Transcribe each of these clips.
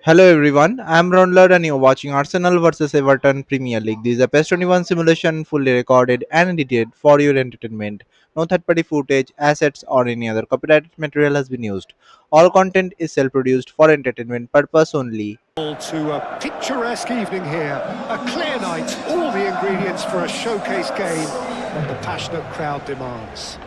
Hello everyone, I'm Ron Lord and you're watching Arsenal vs Everton Premier League. This is a PES 21 simulation fully recorded and edited for your entertainment. No third party footage, assets, or any other copyrighted material has been used. All content is self produced for entertainment purpose only. To a picturesque evening here, a clear night, all the ingredients for a showcase game that the passionate crowd demands.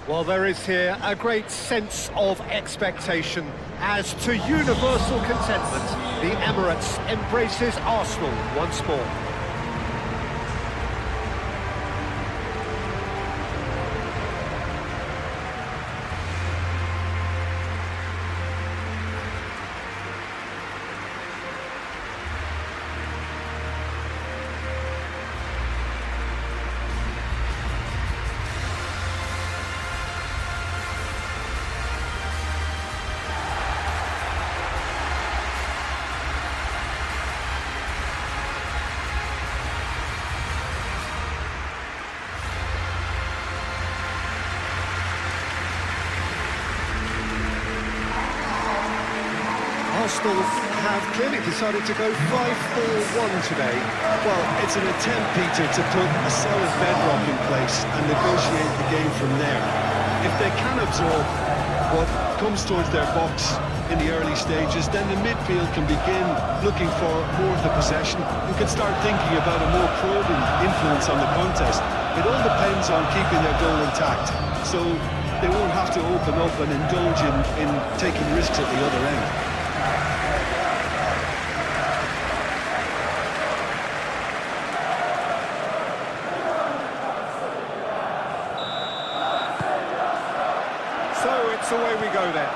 Well, there is here a great sense of expectation as to universal contentment. The Emirates embraces Arsenal once more. Arsenal have clearly decided to go 5-4-1 today. Well, it's an attempt, Peter, to put a solid bedrock in place and negotiate the game from there. If they can absorb what comes towards their box in the early stages, then the midfield can begin looking for more of the possession and can start thinking about a more probing influence on the contest. It all depends on keeping their goal intact, so they won't have to open up and indulge in taking risks at the other end. So it's away we go then.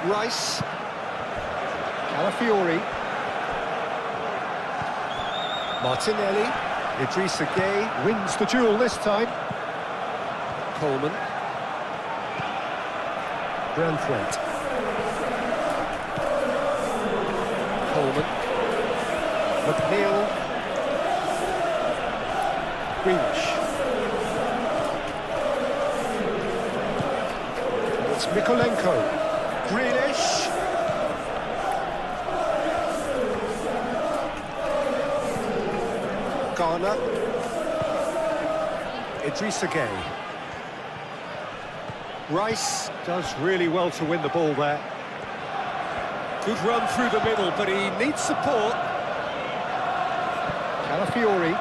Rice. Calafiori. Martinelli. Idrissa Gueye wins the duel this time. Coleman. Branthwaite. Coleman. McNeil. Grealish. It's Mikolenko. Grealish. Garner. Idrissa Gueye. Rice does really well to win the ball there. Good run through the middle, but he needs support. Calafiori.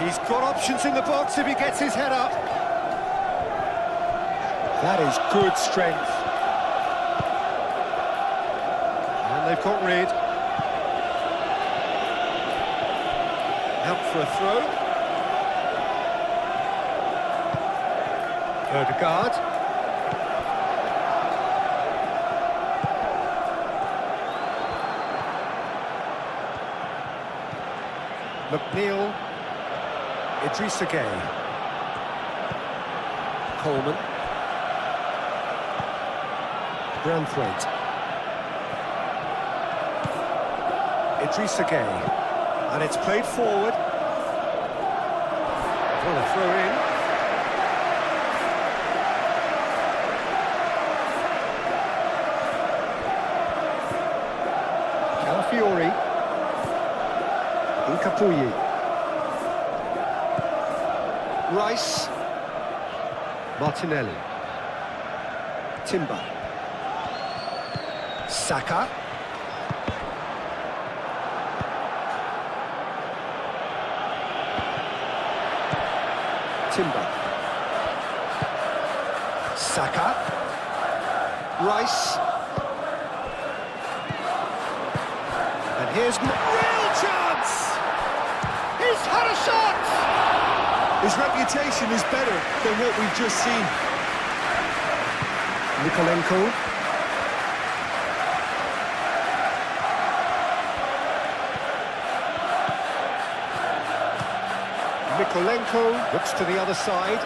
He's got options in the box if he gets his head up. That is good strength. And they've got rid. Out for a throw. Ødegaard. McNeil. Idrissa Gueye. Coleman. Branthwaite. Idrissa Gueye. And it's played forward. For a throw in. Calafiori. Incapuyi. Rice. Martinelli. Timber. Saka. Timber. Saka. Rice. And here's real chance! He's had a shot! His reputation is better than what we've just seen. Mikolenko. Mikolenko looks to the other side.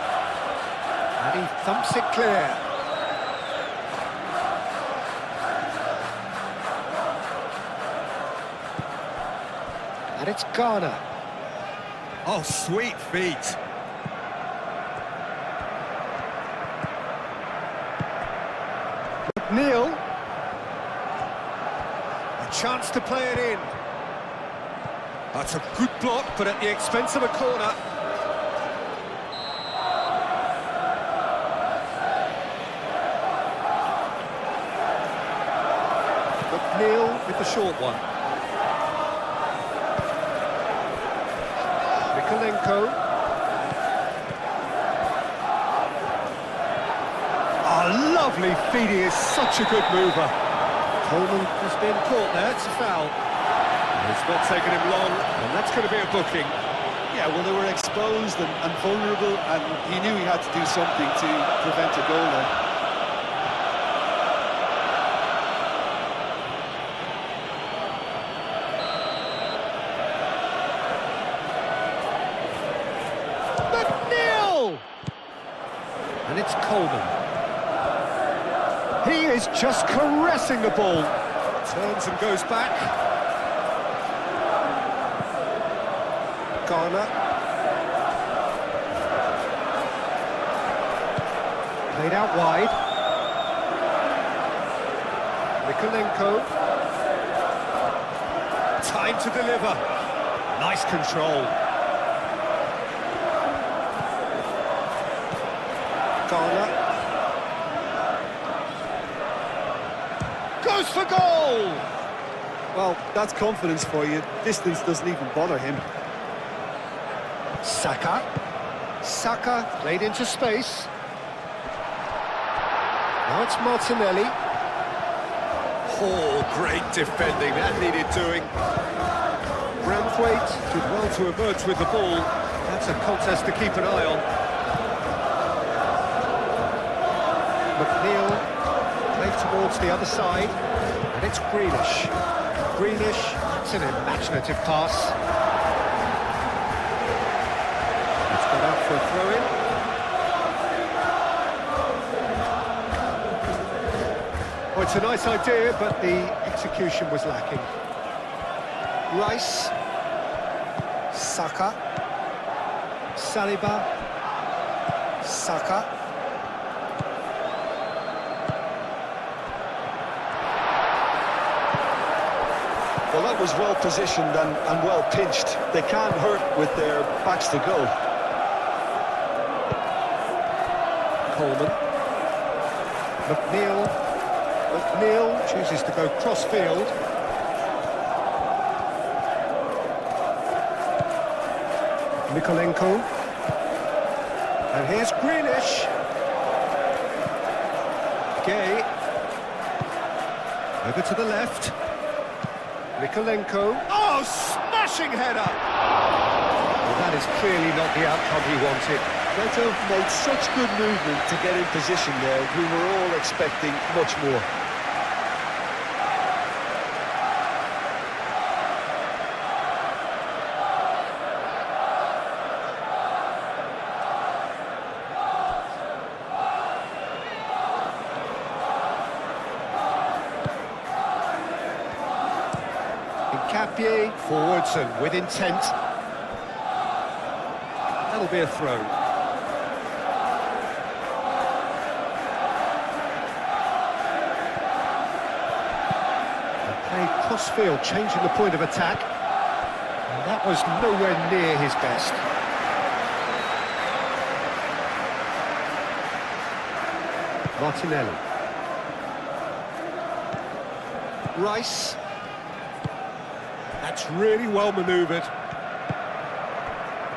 And he thumps it clear. And it's Garner. Oh, sweet feet. McNeil. A chance to play it in. That's a good block, but at the expense of a corner. McNeil with the short one. Mikolenko. Oh, lovely feed, he is such a good mover. Coleman has been caught there, it's a foul. It's not taken him long, and that's going to be a booking. Yeah, well, they were exposed and vulnerable, and he knew he had to do something to prevent a goal there. McNeil! And it's Coleman. He is just caressing the ball. Turns and goes back. Garner. Played out wide. Mikolenko. Time to deliver. Nice control. Garner. Goes for goal! Well, that's confidence for you. Distance doesn't even bother him. Saka. Saka played into space. Now it's Martinelli. Oh, great defending, that needed doing. Braithwaite did well to emerge with the ball. That's a contest to keep an eye on. McNeil played towards the other side, and it's Grealish. Grealish, it's an imaginative pass. It's got out for a throw-in. Oh, it's a nice idea, but the execution was lacking. Rice. Saka. Saliba. Saka. Well, that was well positioned and well pinched. They can't hurt with their backs to goal. Coleman. McNeil. McNeil chooses to go cross-field. Mikolenko. And here's Grealish. Gay. Over to the left. Mikolenko. Oh, smashing header! Well, that is clearly not the outcome he wanted. Neto made such good movement to get in position there. We were all expecting much more. Capie forwards and with intent. That'll be a throw. And played cross-field, changing the point of attack. And that was nowhere near his best. Martinelli. Rice. That's really well manoeuvred.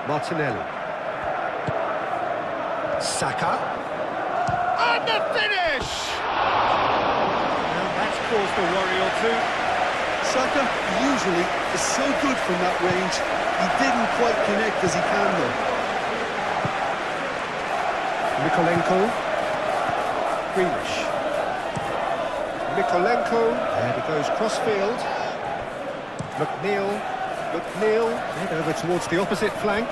Martinelli. Saka. And the finish! Now that's caused a worry or two. Saka usually is so good from that range. He didn't quite connect as he can though. Mikolenko. Grealish. Mikolenko. And he goes cross-field. McNeil head over towards the opposite flank.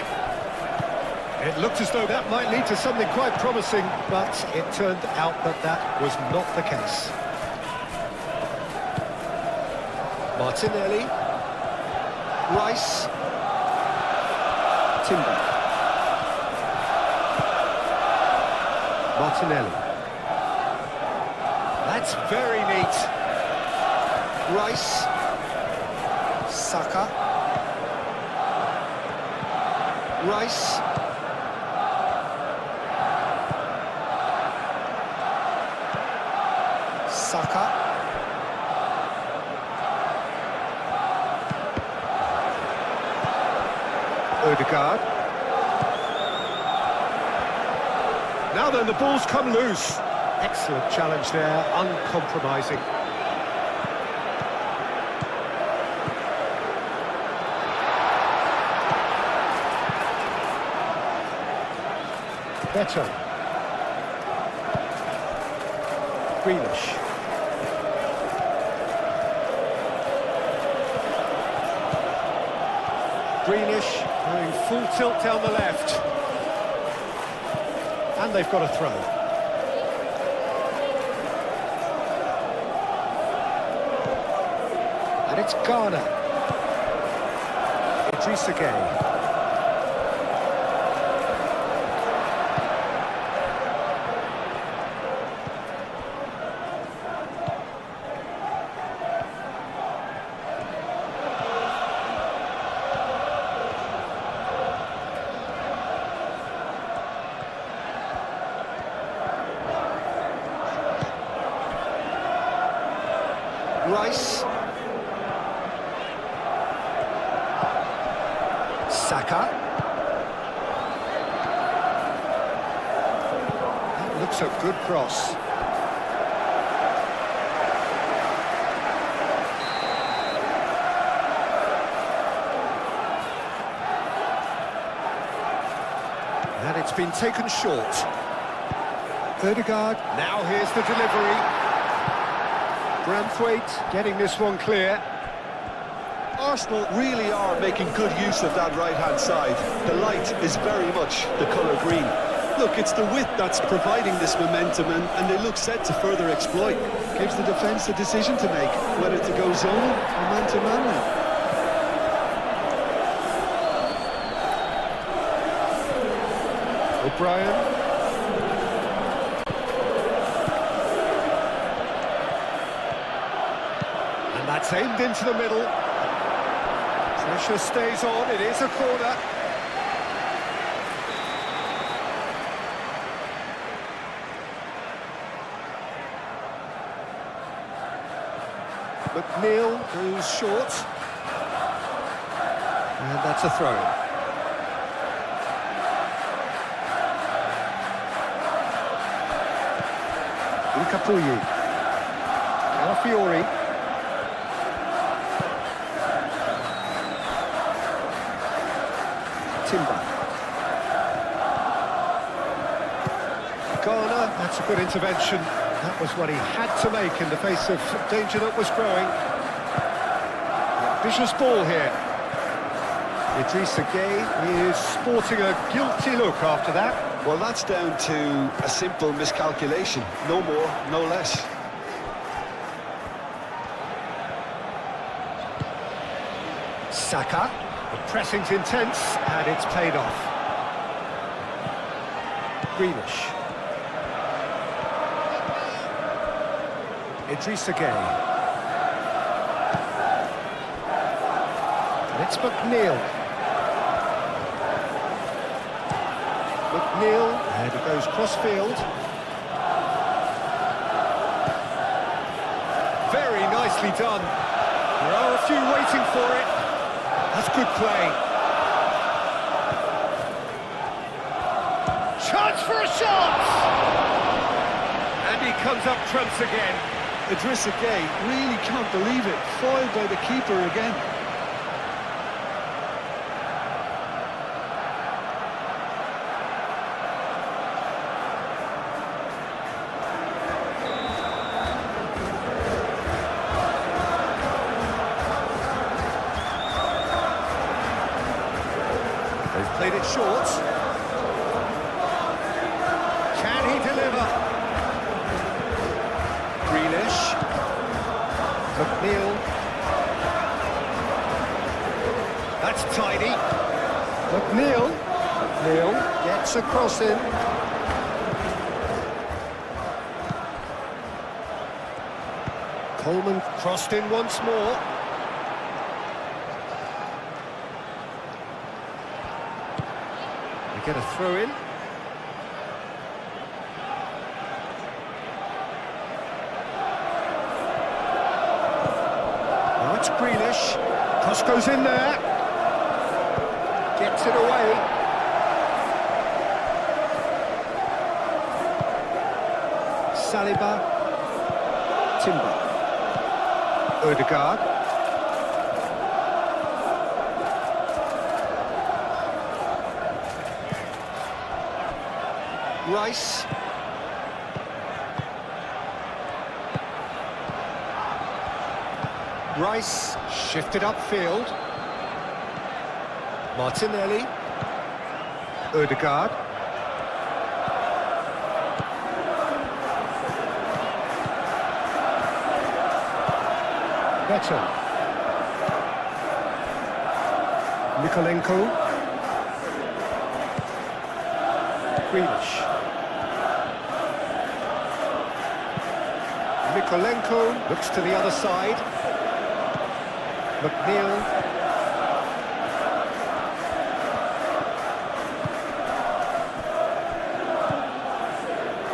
It looked as though that might lead to something quite promising, but it turned out that that was not the case. Martinelli. Rice. Timber. Martinelli. That's very neat. Rice. Saka. Rice. Saka. Odegaard. Now then, the ball's come loose. Excellent challenge there, uncompromising. Better. Grealish. Grealish going full tilt down the left. And they've got a throw. And it's Ghana. Idrissa Gueye. Rice. Saka. That looks a good cross. And it's been taken short. Odegaard. Now here's the delivery. Branthwaite getting this one clear. Arsenal really are making good use of that right-hand side. The light is very much the colour green. Look, it's the width that's providing this momentum, and they look set to further exploit. Gives the defence a decision to make, whether to go zone or man-to-man now. O'Brien. And that's aimed into the middle. Pressure stays on, it is a corner. McNeil goes short. And that's a throw. Lukapuyi. Calafiori. Timber. Ghana, that's a good intervention. That was what he had to make in the face of danger that was growing. Vicious ball here. Idrissa Gueye is sporting a guilty look after that. Well, that's down to a simple miscalculation. No more, no less. Saka. The pressing's intense, and it's paid off. Grealish. Idrissa Gueye. And it's McNeil. McNeil, and it goes cross-field. Very nicely done. There are a few waiting for it. That's good play. Chance for a shot! And he comes up trumps again. Idrissa Gueye really can't believe it. Foiled by the keeper again. They've played it short. Can he deliver? Grealish. McNeil. That's tidy. McNeil. McNeil gets a cross in. Coleman crossed in once more. They get a throw in. Now it's Grealish. Cross goes in there. Gets it away. Saliba, Timber, Odegaard, Rice, Rice shifted upfield, Martinelli, Odegaard. Better. Nikolenko. Grealish. Nikolenko looks to the other side. McNeil.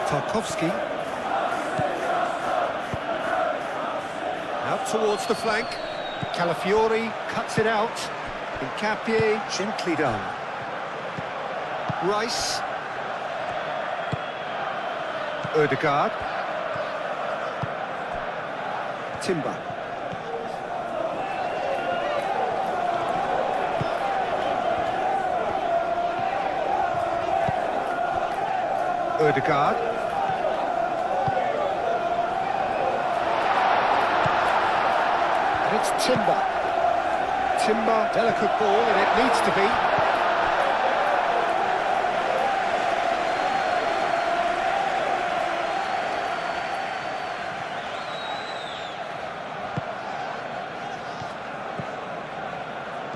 Tarkovsky. Out towards the flank. Calafiori cuts it out. Nkapie, gently done. Rice. Odegaard. Timber. Odegaard. It's Timber. Timber, delicate ball, and it needs to be.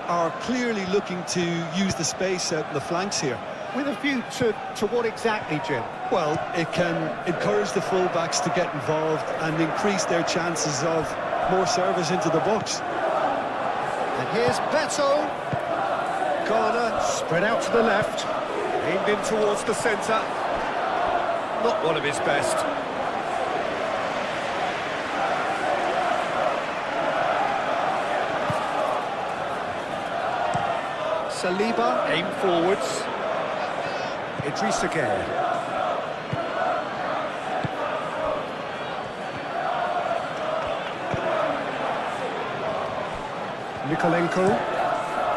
Are clearly looking to use the space out in the flanks here. With a view to what exactly, Jim? Well, it can encourage the full-backs to get involved and increase their chances of more service into the box. And here's Beto. Garner spread out to the left. Aimed in towards the centre. Not one of his best. Saliba, aim forwards. Idrissa Gueye.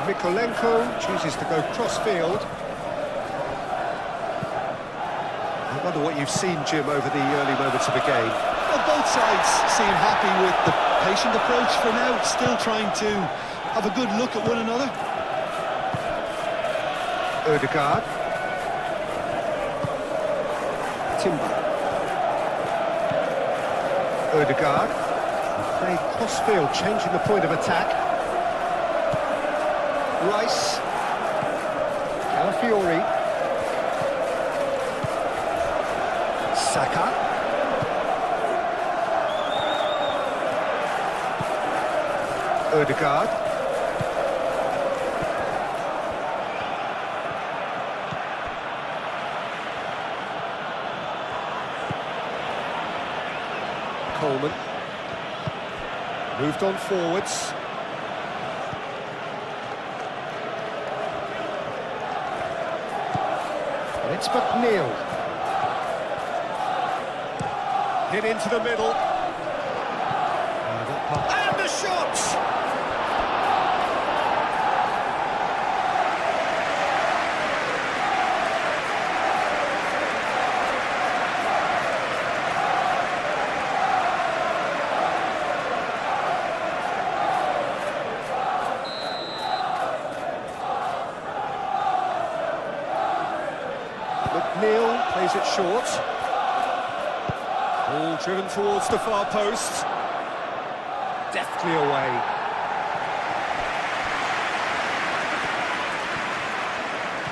Mikolenko chooses to go cross-field. I wonder what you've seen, Jim, over the early moments of the game. Well, both sides seem happy with the patient approach for now, still trying to have a good look at one another. Odegaard. Timber. Odegaard. Played cross-field, changing the point of attack. Rice. Calafiori. Saka. Odegaard. Coleman. Moved on forwards. And it's McNeil. Hit into the middle. And the shot! McNeil plays it short. Ball driven towards the far post. Deftly away.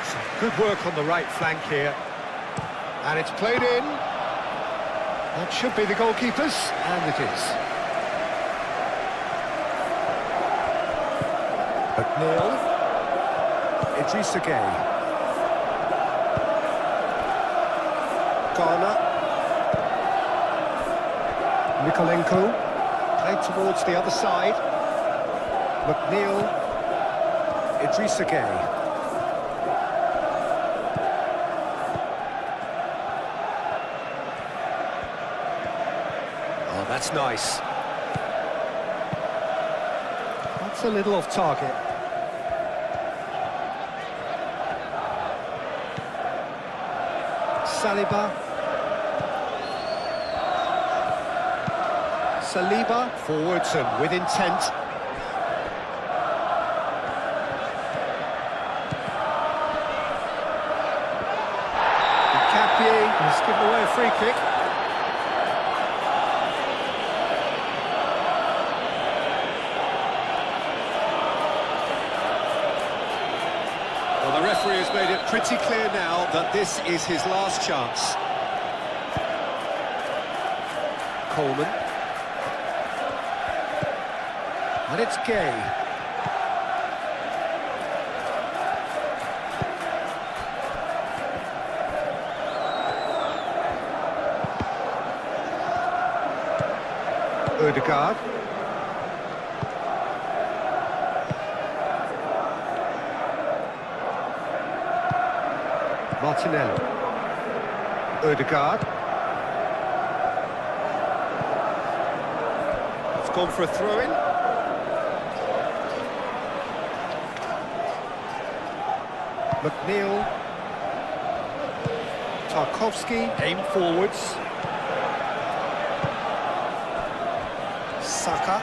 Some good work on the right flank here. And it's played in. That should be the goalkeeper's, and it is. McNeil. Idrissa Gueye. Garner. Nikolenko. Played towards the other side. McNeil. Idrissa Gueye. Oh, that's nice. That's a little off target. Saliba. Forwards and with intent. Capie has given away a free kick. Well, the referee has made it pretty clear now that this is his last chance. Coleman. And it's Gueye. Ødegaard. Martinelli. Ødegaard. It's gone for a throw-in. McNeil. Tarkowski. Aim forwards. Saka.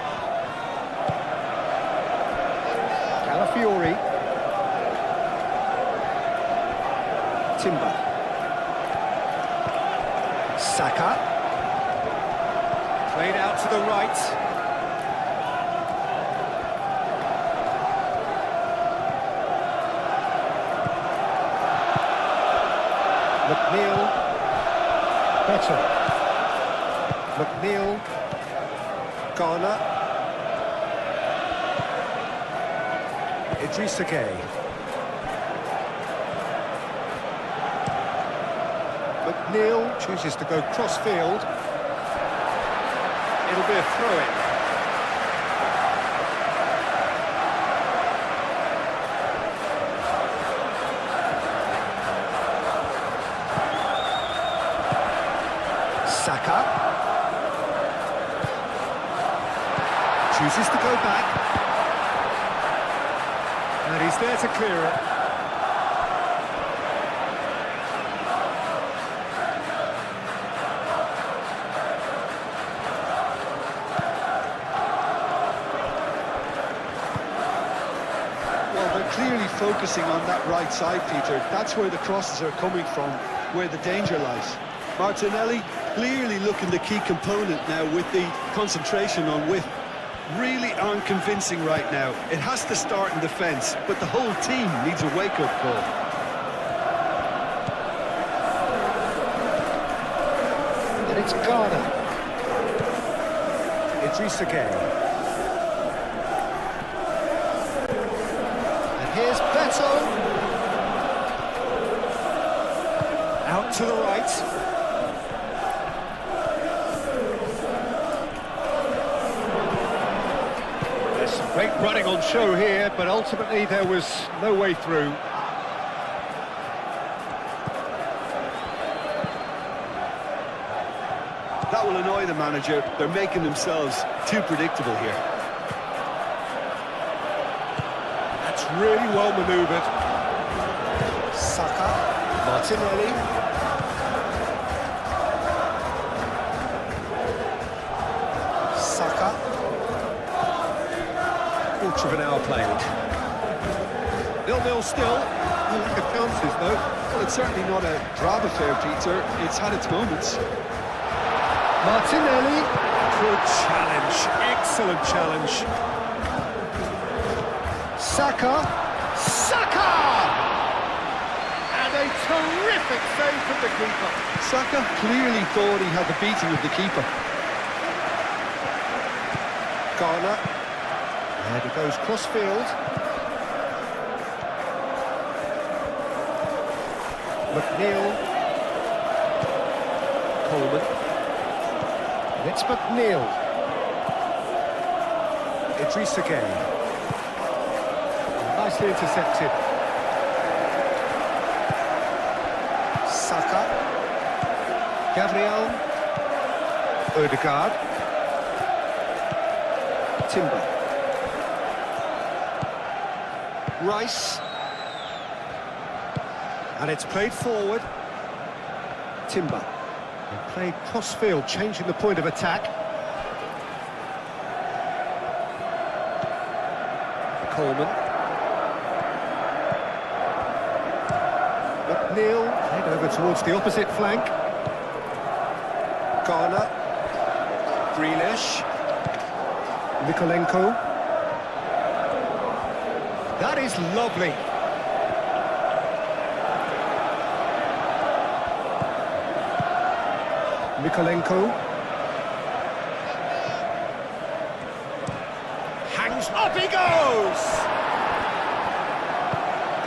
Calafiori. Timber. Saka. Played out to the right. McNeil. Better. McNeil. Garner. Idrissa Gueye. McNeil chooses to go cross-field. It'll be a throw-in. Saka. Chooses to go back. And he's there to clear it. Well, they're clearly focusing on that right side, Peter. That's where the crosses are coming from, where the danger lies. Martinelli clearly looking the key component now with the concentration on width. Really aren't convincing right now. It has to start in defence, but the whole team needs a wake-up call. And it's Garner. Idrissa Gueye. And here's Beto. Out to the right. Great running on show here, but ultimately there was no way through. That will annoy the manager. They're making themselves too predictable here. That's really well manoeuvred. Saka. Martinelli. Saka. Quarter of an hour played. 0-0 still. No lack of chances, though. Well, it's certainly not a drab affair, Peter. It's had its moments. Martinelli. Good challenge. Excellent challenge. Saka. Saka! And a terrific save from the keeper. Saka clearly thought he had the beating of the keeper. Garner. And he goes cross-field. McNeil. Coleman. And it's McNeil. Idrissa Gueye. Nicely intercepted. Saka. Gabriel. Odegaard. Timber. Rice. And it's played forward. Timber. And played cross-field, changing the point of attack. Coleman. McNeil. Head over towards the opposite flank. Garner. Grealish. Mikolenko. That is lovely. Mikolenko. Hangs up, he goes!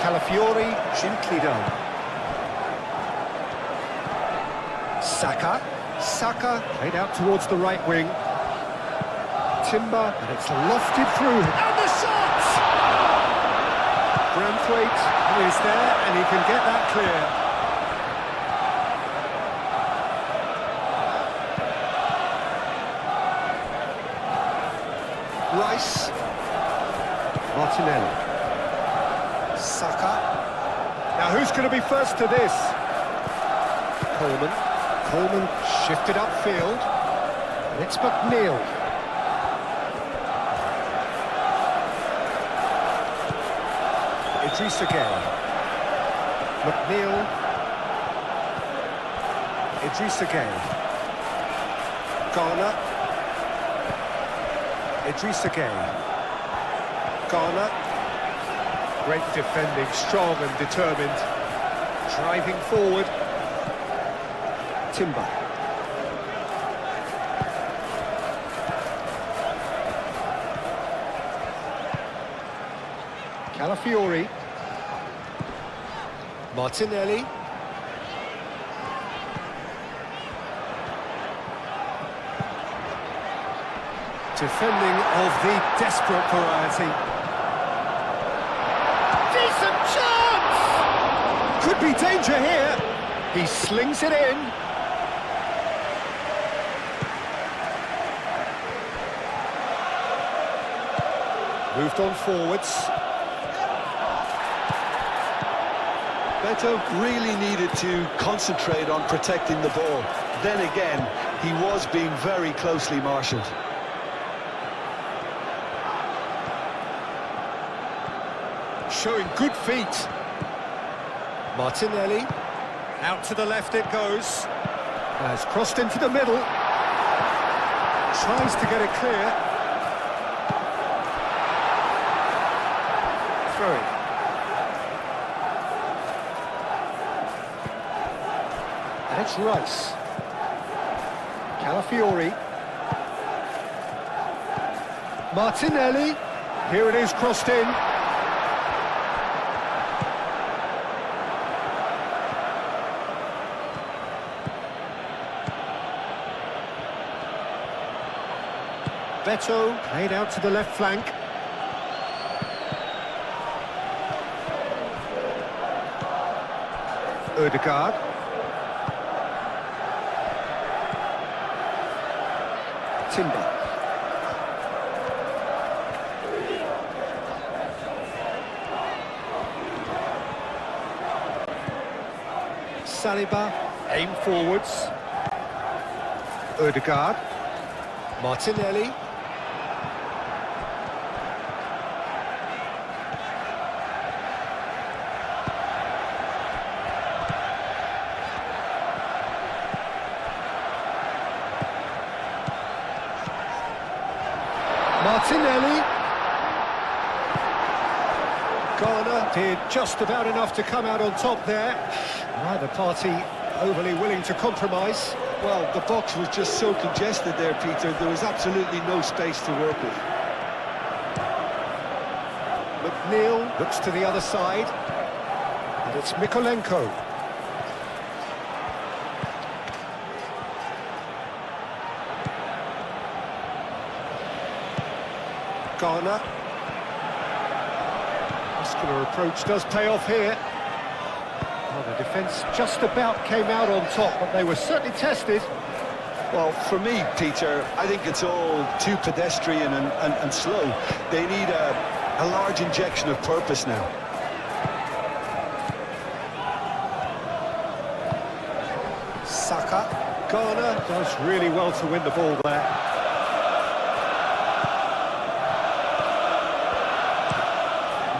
Calafiori, gently done. Saka. Saka, played out towards the right wing. Timber, and it's lofted through. And the shot! Branthwaite is there, and he can get that clear. Rice. Martinelli. Saka. Now who's going to be first to this? Coleman. Coleman shifted upfield. And it's McNeil. Idrissa Gueye. McNeil. Idrissa Gueye. Garner. Idrissa Gueye. Garner. Great defending, strong and determined. Driving forward. Timber. Calafiori. Martinelli. Defending of the desperate variety. Decent chance! Could be danger here. He slings it in. Moved on forwards. Beto really needed to concentrate on protecting the ball. Then again, he was being very closely marshalled. Showing good feet. Martinelli. Out to the left it goes. Has crossed into the middle. Tries to get it clear. Throwing. And it's Rice. Calafiori. Martinelli. Here it is, crossed in. Beto played out to the left flank. Odegaard. Timber. Saliba, aim forwards. Odegaard. Martinelli. Martinelli. Garner did just about enough to come out on top there. Neither party overly willing to compromise. Well, the box was just so congested there, Peter. There was absolutely no space to work with. McNeil looks to the other side. And it's Mikolenko. Garner. Muscular approach does pay off here. Well, the defence just about came out on top, but they were certainly tested. Well, for me, Peter, I think it's all too pedestrian and slow. They need a large injection of purpose now. Saka. Garner does really well to win the ball there.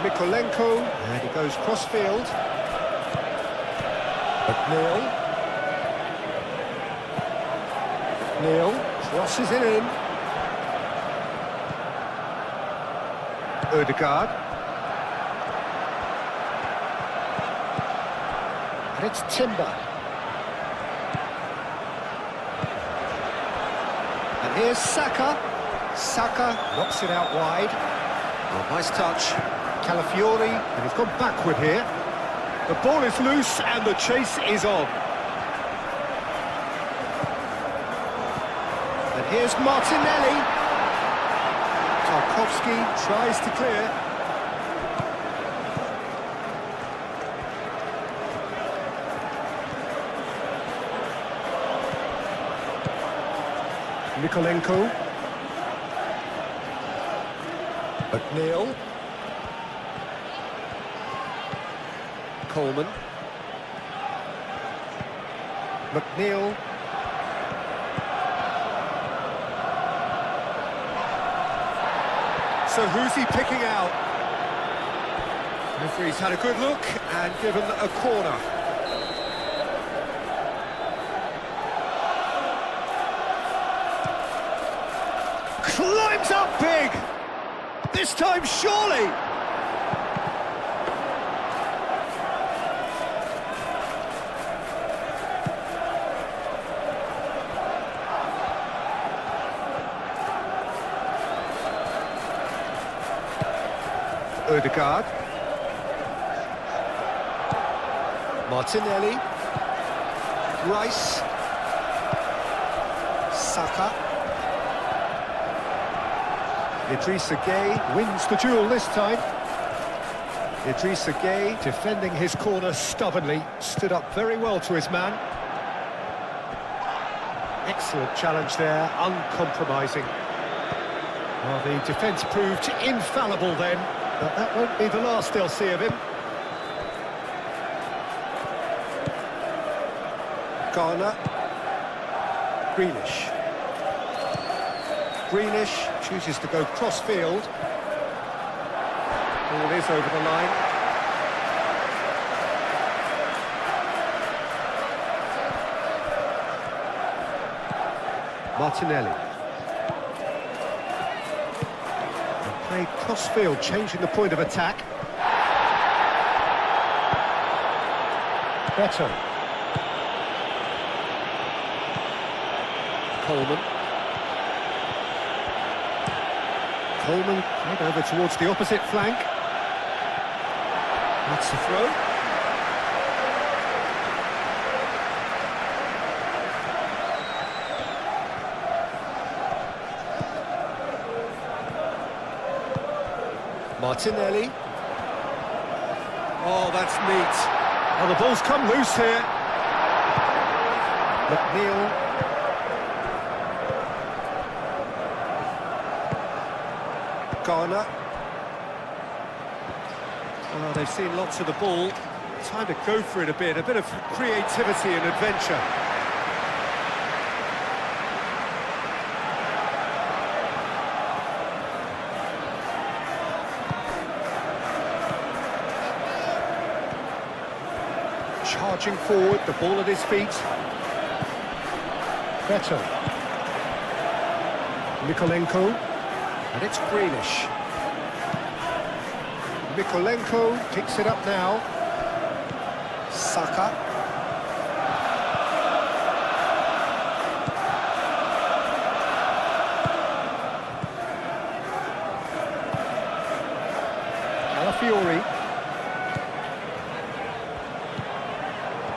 Mikolenko, and he goes cross-field. McNeil. Neil crosses it in. Ødegaard. And it's Timber. And here's Saka. Saka knocks it out wide. Oh, nice touch. Calafiori, and he's gone backward here. The ball is loose and the chase is on. And here's Martinelli. Tarkowski tries to clear. Mikolenko. McNeil. Coleman. McNeil. So who's he picking out? Referee's had a good look and given a corner. Climbs up big! This time surely! Ødegaard. Martinelli. Rice. Saka. Idrissa Gueye wins the duel this time. Idrissa Gueye defending his corner stubbornly, stood up very well to his man. Excellent challenge there, uncompromising. Well, the defence proved infallible then. But that won't be the last they'll see of him. Garner. Greenish. Greenish chooses to go cross-field. Ball is over the line. Martinelli. Played cross-field, changing the point of attack. Beto. Coleman. Coleman played over towards the opposite flank. That's the throw. Martinelli. Oh, that's neat. Oh, the ball's come loose here. McNeil. Garner. Oh, they've seen lots of the ball. Time to go for it a bit of creativity and adventure. Charging forward, the ball at his feet. Beto. Mikolenko. And it's Greenish. Mikolenko picks it up now. Saka. Calafiori.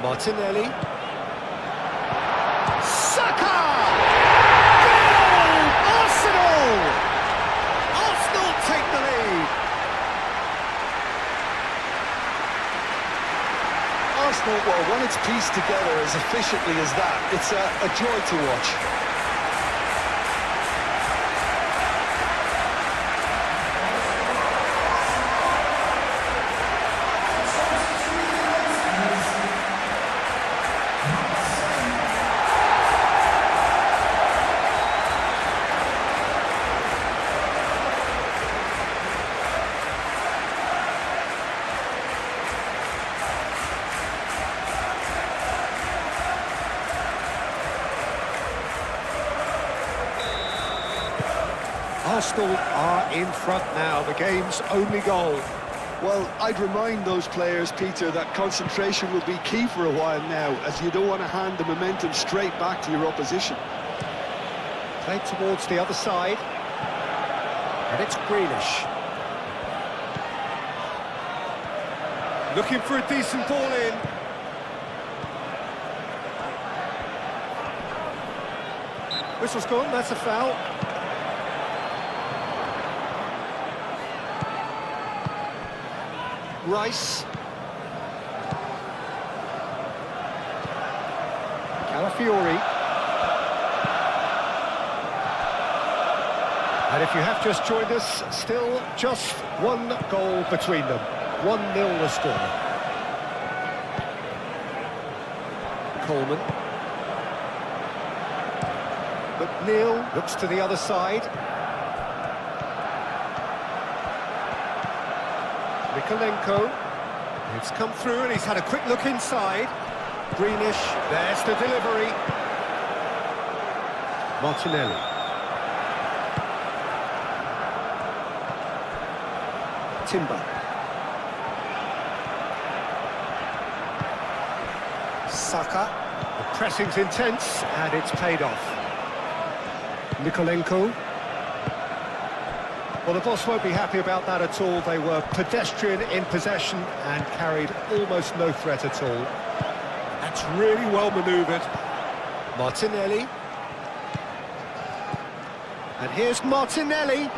Martinelli. Saka! Goal! Arsenal! Arsenal well, when it's pieced together as efficiently as that, it's a joy to watch. Arsenal are in front now, the game's only goal. Well, I'd remind those players, Peter, that concentration will be key for a while now, as you don't want to hand the momentum straight back to your opposition. Played towards the other side. And it's Grealish. Looking for a decent ball in. Whistle's gone, that's a foul. Rice. Calafiori. And if you have just joined us, still just one goal between them. 1-0 the score. Coleman. McNeil looks to the other side. Mikolenko. It's come through and he's had a quick look inside. Greenish, there's the delivery. Martinelli. Timber. Saka. The pressing's intense and it's paid off. Mikolenko. Well, the boss won't be happy about that at all. They were pedestrian in possession and carried almost no threat at all. That's really well manoeuvred. Martinelli. And here's Martinelli.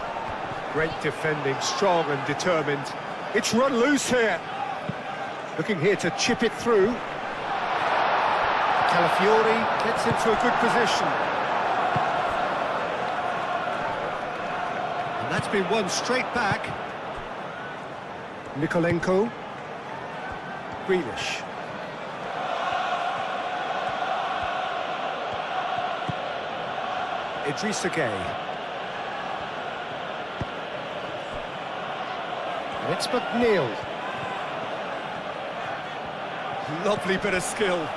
Great defending, strong and determined. It's run loose here. Looking here to chip it through. Calafiori gets into a good position. That's been won straight back. Mikolenko. Grealish. Idrissa Gueye. And it's McNeil. Lovely bit of skill.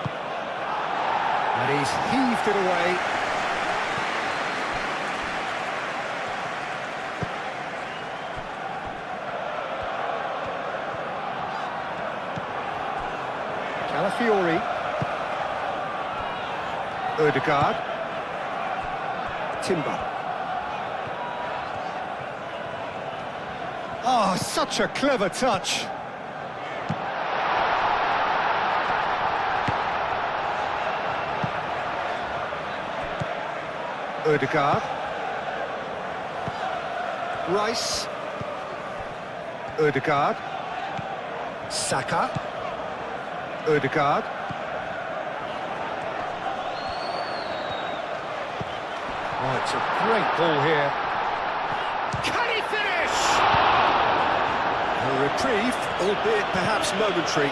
And he's heaved it away. Calafiori. Ødegaard. Timber. Oh, such a clever touch. Ødegaard. Rice. Ødegaard. Saka. Ødegaard. Oh, it's a great ball here. Can he finish? A reprieve, albeit perhaps momentary.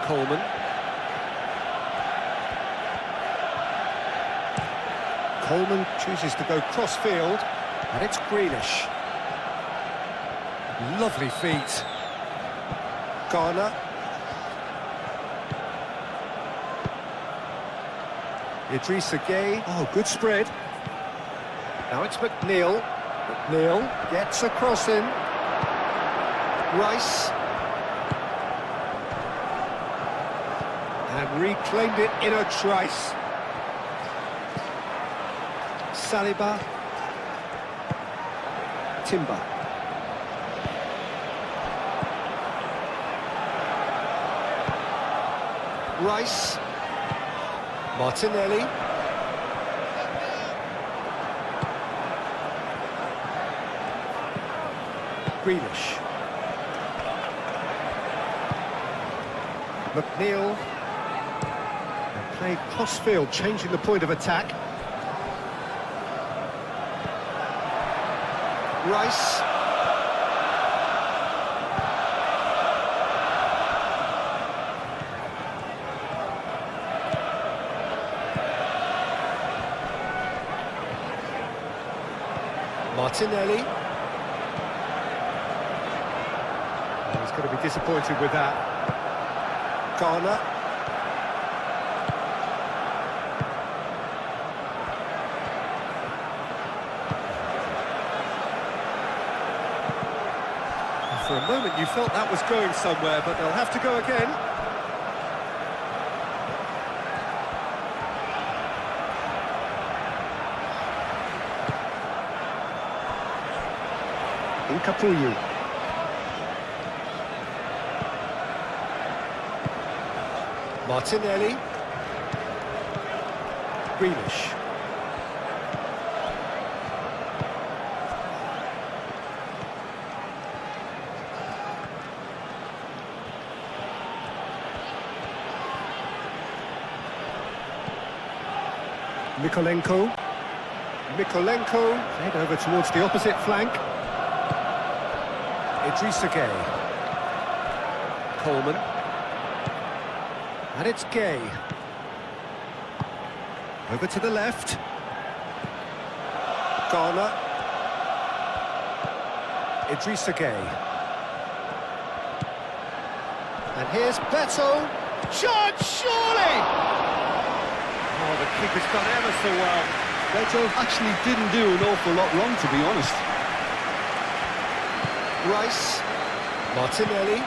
Coleman. Coleman chooses to go cross-field, and it's Grealish. Lovely feet. Garner. Idrissa Gueye. Oh, good spread. Now it's McNeil. McNeil gets a cross in. Rice. And reclaimed it in a trice. Saliba. Timber. Rice. Martinelli. Grealish. McNeil. And played cross-field, changing the point of attack. Rice. Martinelli. Oh, he's going to be disappointed with that. Garner. For a moment you felt that was going somewhere, but they'll have to go again. Incapuyu. Martinelli. Grealish. Mikolenko. Played over towards the opposite flank. Idrissa Gueye. Coleman. And it's Gueye. Over to the left. Garner. Idrissa Gueye. And here's Beto. Shot, surely! Oh, the keeper's done ever so well. Beto actually didn't do an awful lot wrong, to be honest. Rice. Martinelli.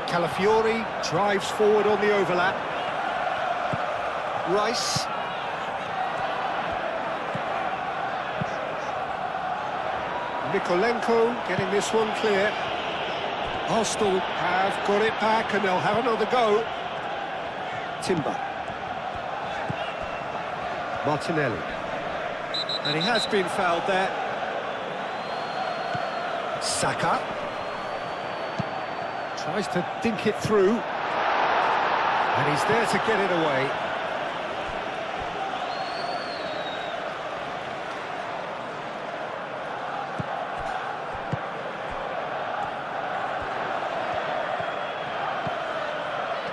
Calafiori drives forward on the overlap. Rice. Mikolenko getting this one clear. Arsenal have got it back and they'll have another go. Timber. Martinelli. And he has been fouled there. Saka. Tries to dink it through. And he's there to get it away.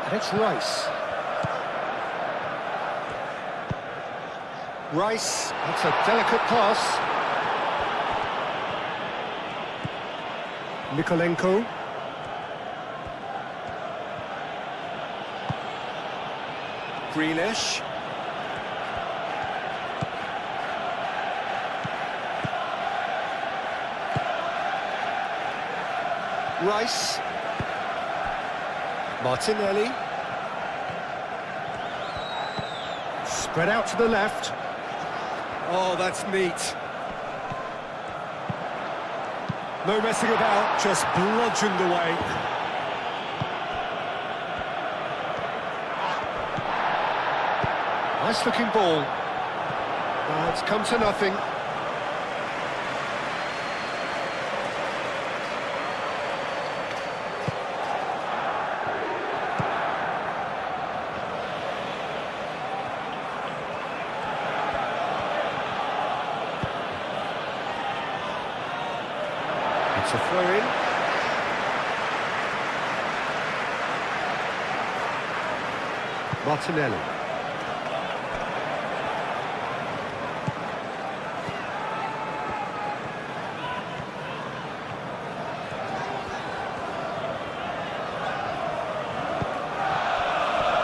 And it's Rice. Rice, that's a delicate pass. Mikolenko. Grealish. Rice. Martinelli. Spread out to the left. Oh, that's neat. No messing about, just bludgeoned away. Nice looking ball. It's come to nothing. It's a throw in. Martinelli.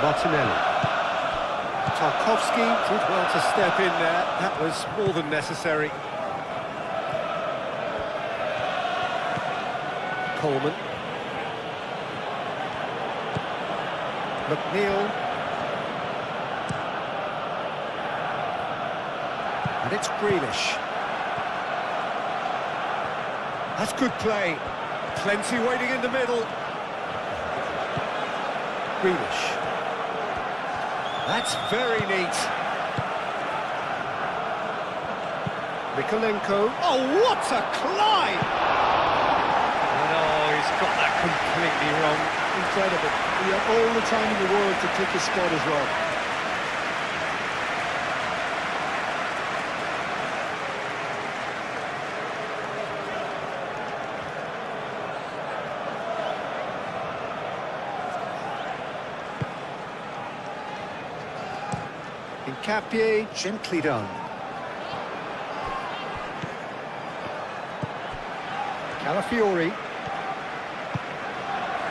Martinelli. Tarkowski did well to step in there. That was more than necessary. Coleman. McNeil. And it's Grealish. That's good play. Plenty waiting in the middle. Grealish. That's very neat. Mikolenko. Oh, what a climb! And oh, he's got that completely wrong. Incredible. He had all the time in the world to pick his spot as well. Capie, gently done. Calafiori.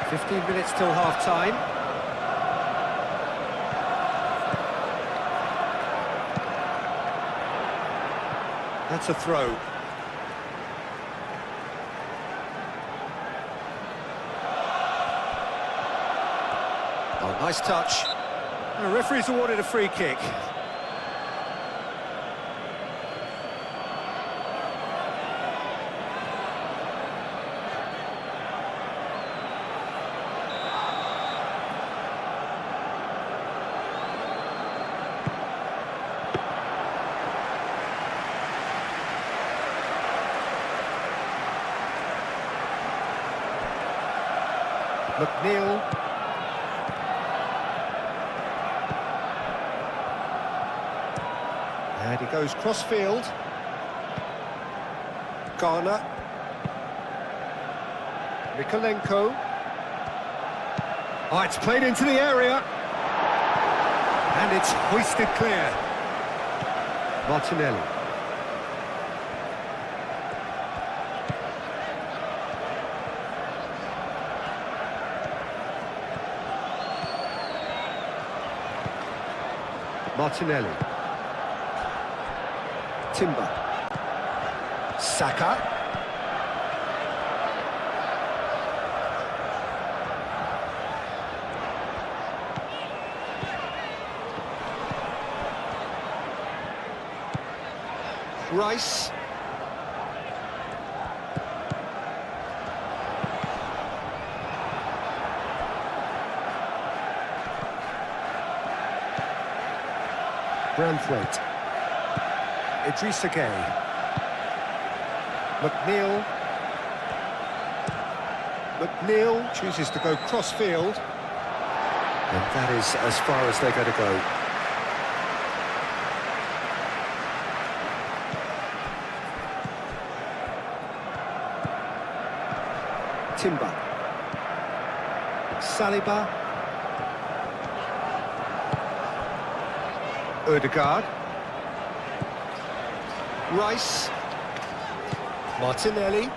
15 minutes till half-time. That's a throw. Oh, nice touch. And the referee's awarded a free kick. McNeil. And he goes cross-field. Garner. Mikolenko. Oh, it's played into the area. And it's hoisted clear. Martinelli. Martinelli. Timber. Saka. Rice. Branthwaite. Idrissa Gueye. McNeil. McNeil chooses to go cross-field. And that is as far as they're going to go. Timber. Saliba. Ødegaard. Rice. Martinelli.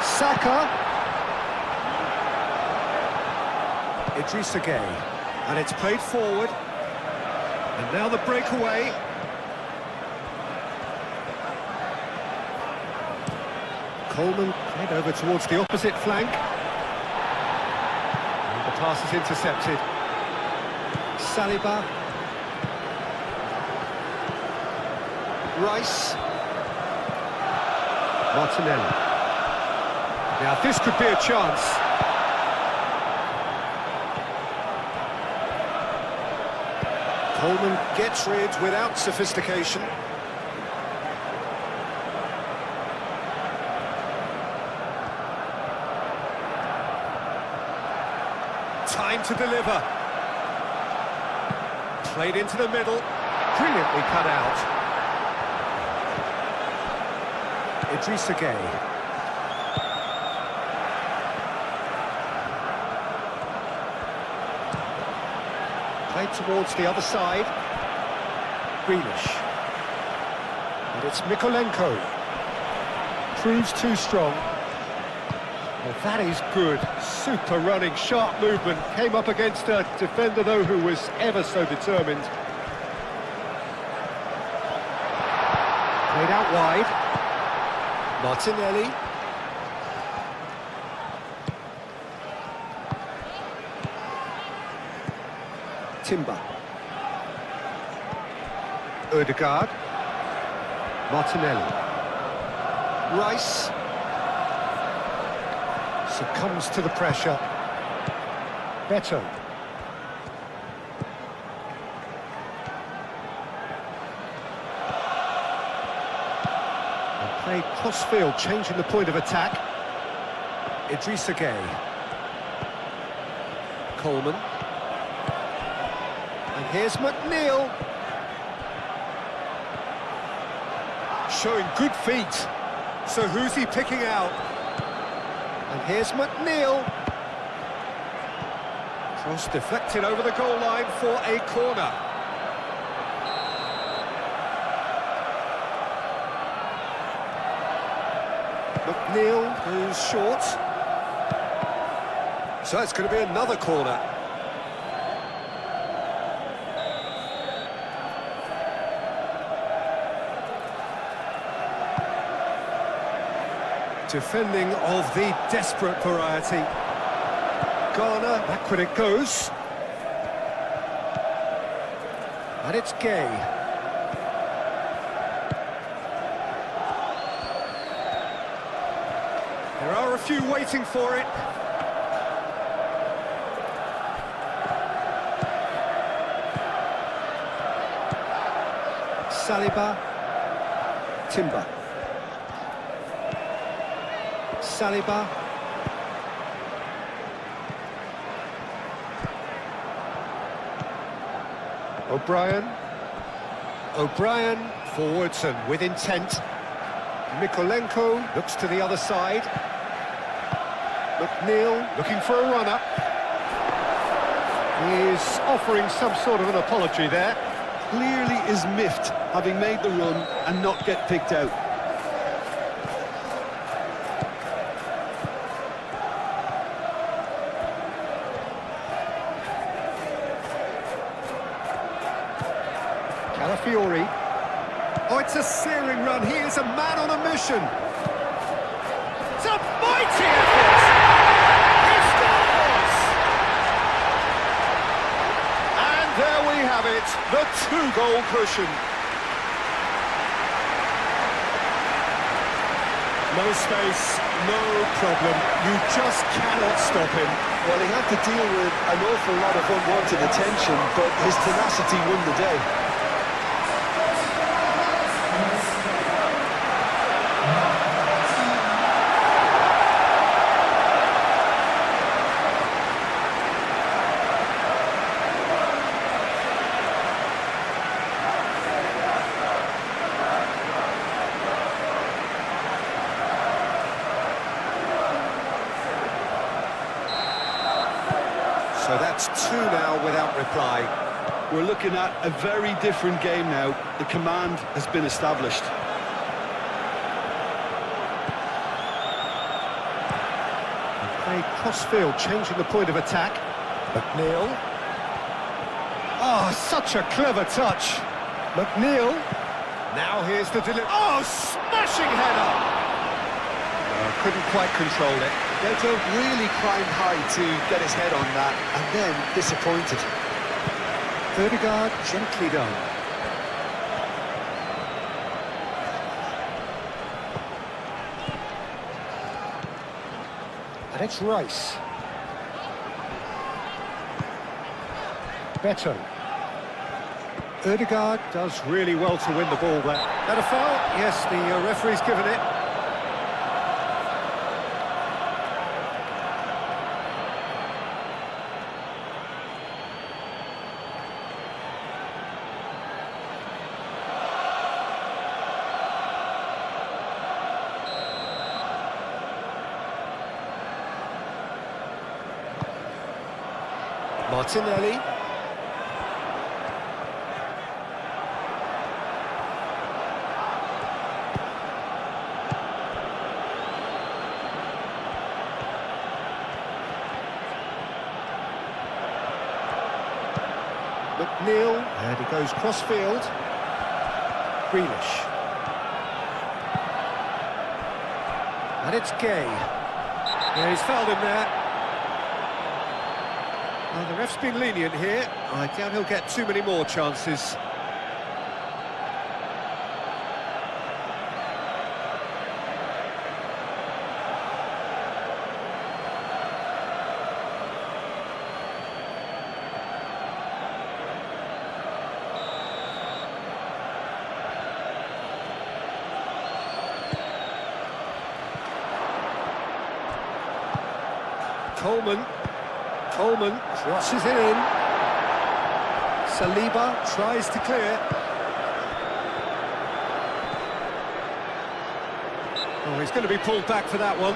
Saka. Idrissa Gueye. And it's played forward. And now the breakaway. Coleman played over towards the opposite flank. And the pass is intercepted. Saliba. Rice. Martinelli. Now this could be a chance. Coleman gets rid without sophistication. Time to deliver. Played into the middle. Brilliantly cut out. Idrissa Gueye. Played towards the other side. Grealish. And it's Mikolenko. Proves too strong. Well, that is good. Super running, sharp movement. Came up against a defender, though, who was ever so determined. Played out wide. Martinelli. Timber. Ødegaard. Martinelli. Rice succumbs to the pressure. Beto. And played cross-field, changing the point of attack. Idrissa Gueye. Coleman. And here's McNeil. Showing good feet. So who's he picking out? And here's McNeil. Cross deflected over the goal line for a corner. McNeil goes short. So it's going to be another corner. Defending of the desperate variety. Garner, backward it goes. And it's Gueye. There are a few waiting for it. Saliba. Timber. Saliba. O'Brien forwards and with intent. Mikolenko looks to the other side. McNeil looking for a runner. He is offering some sort of an apology there. Clearly is miffed, having made the run and not get picked out. Calafiori. Oh, it's a searing run. He is a man on a mission. It's a mighty effort. He scores! And there we have it, the two-goal cushion. No space, no problem. You just cannot stop him. Well, he had to deal with an awful lot of unwanted attention, but his tenacity won the day. So that's two now without reply. We're looking at a very different game now. The command has been established. Played cross-field, changing the point of attack. McNeil. Oh, such a clever touch. McNeil. Now here's the delivery. Oh, smashing header! Couldn't quite control it. Beto really climbed high to get his head on that, and then disappointed. Ødegaard, gently done. And it's Rice. Beto. Ødegaard does really well to win the ball there. That a foul? Yes, the referee's given it. Martinelli. McNeil, and he goes cross-field. Grealish. And it's Gueye. Yeah, he's fouled him there. Well, the ref's been lenient here. I doubt he'll get too many more chances. Coleman crosses it in. Saliba tries to clear. Oh, he's going to be pulled back for that one.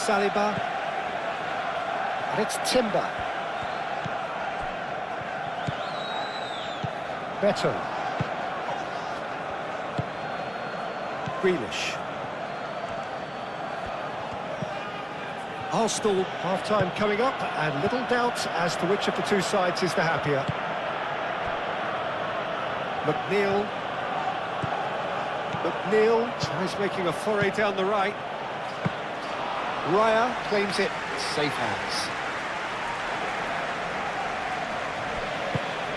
Saliba, and it's Timber. Beto. Grealish. Arsenal half-time coming up, and little doubt as to which of the two sides is the happier. McNeil tries making a foray down the right. Raya claims it, safe hands.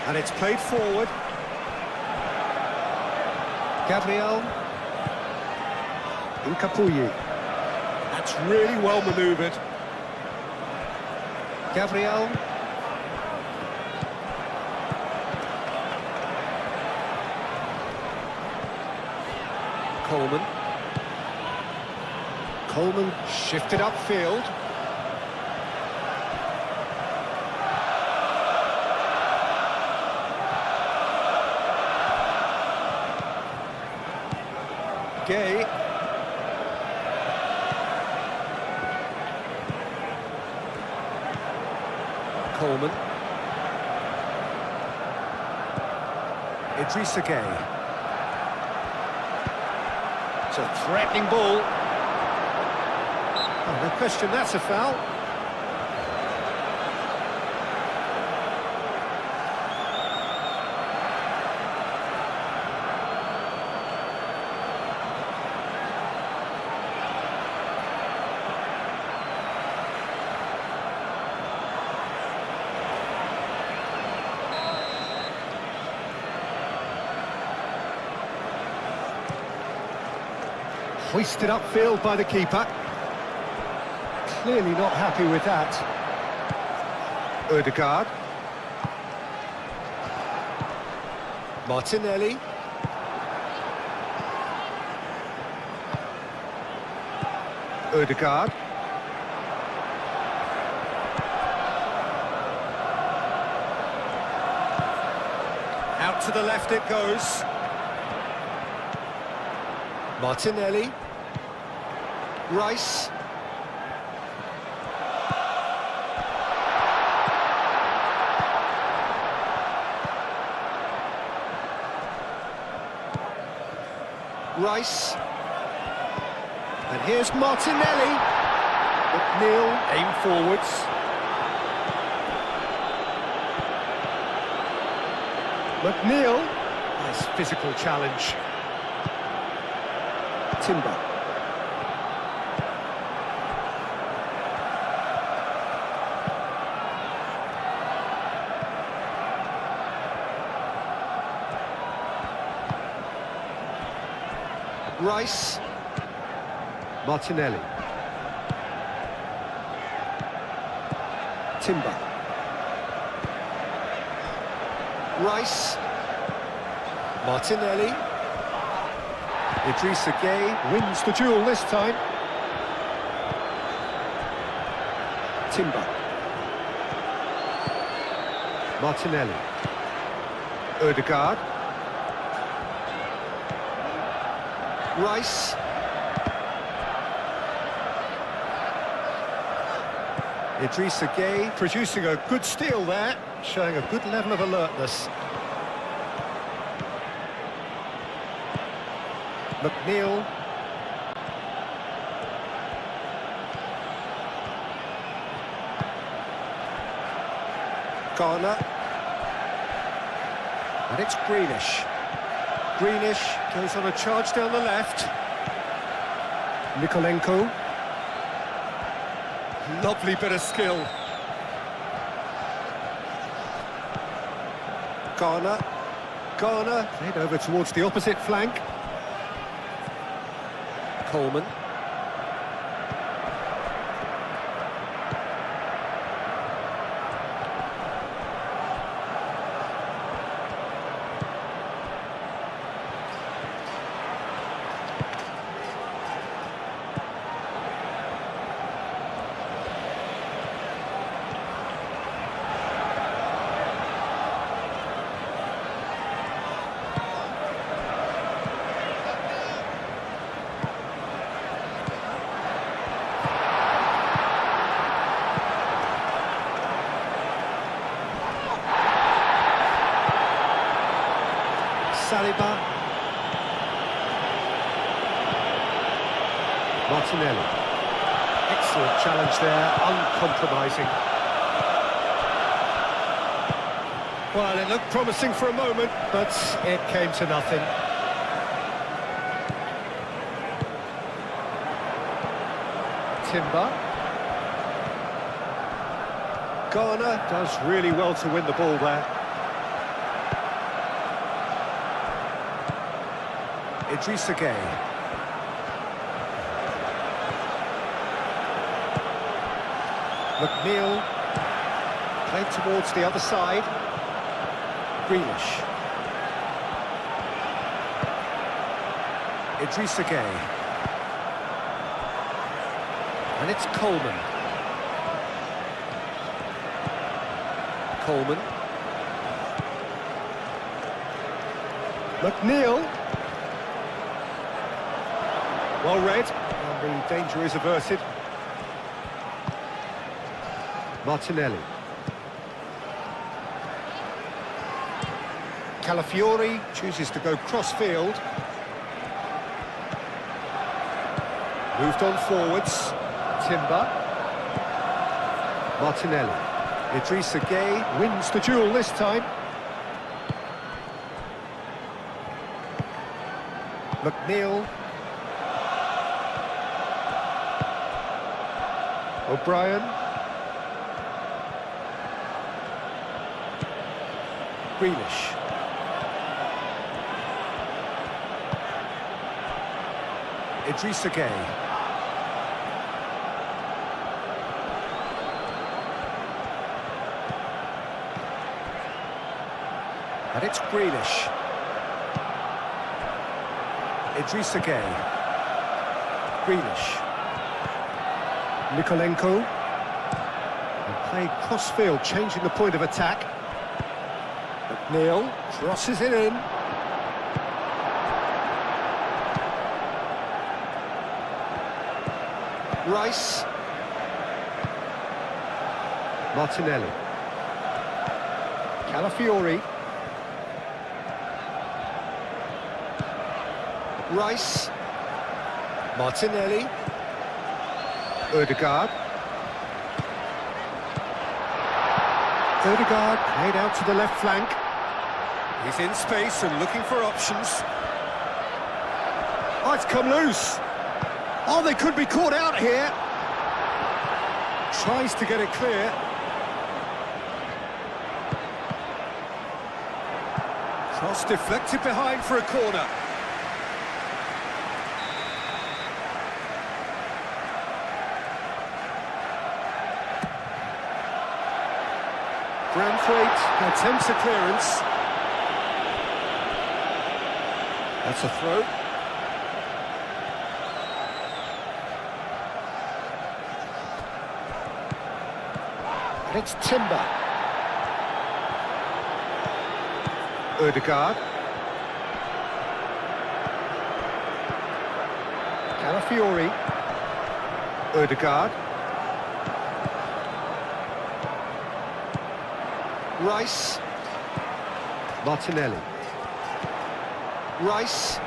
And it's played forward. Gabriel. Nkapuyi. That's really well manoeuvred. Gabriel. Coleman shifted upfield. Gay. Coleman. Idrissa Gay. It's a threatening ball. Oh, no question, that's a foul. Hoisted upfield by the keeper. Clearly not happy with that. Ødegaard. Martinelli. Ødegaard. Out to the left it goes. Martinelli. Rice. Rice. And here's Martinelli. McNeil aim forwards. McNeil. Nice physical challenge. Timber. Rice. Martinelli. Timber. Rice. Martinelli. Idrissa Gay wins the duel this time. Timber. Martinelli. Ødegaard. Rice. Idrissa Gay producing a good steal there, showing a good level of alertness. McNeil. Garner. And it's Grealish. Grealish goes on a charge down the left. Nikolenko. Lovely bit of skill. Garner. Played over towards the opposite flank. Coleman. Saliba. Martinelli. Excellent challenge there, uncompromising. Well, it looked promising for a moment, but it came to nothing. Timber. Garner does really well to win the ball there. Idrissa Gueye. McNeil. Played towards the other side. Grealish. Idrissa Gueye. And it's Coleman. Coleman. McNeil. Well read, and the danger is averted. Martinelli. Calafiori chooses to go cross-field. Moved on forwards. Timber. Martinelli. Idrissa Gueye wins the duel this time. McNeil. O'Brien. Grealish. Idrissa Gueye. And it's Grealish. Idrissa Gueye. Grealish. Nikolenko. And played cross-field, changing the point of attack. McNeil crosses it in. Rice. Martinelli. Calafiori. Rice. Martinelli. Ødegaard. Ødegaard played out to the left flank. He's in space and looking for options. Oh, it's come loose. Oh, they could be caught out here. Tries to get it clear. Cross deflected behind for a corner. Branthwaite attempts a clearance. That's a throw. And it's Timber. Ødegaard. Calafiori. Ødegaard. Rice. Martinelli. Rice.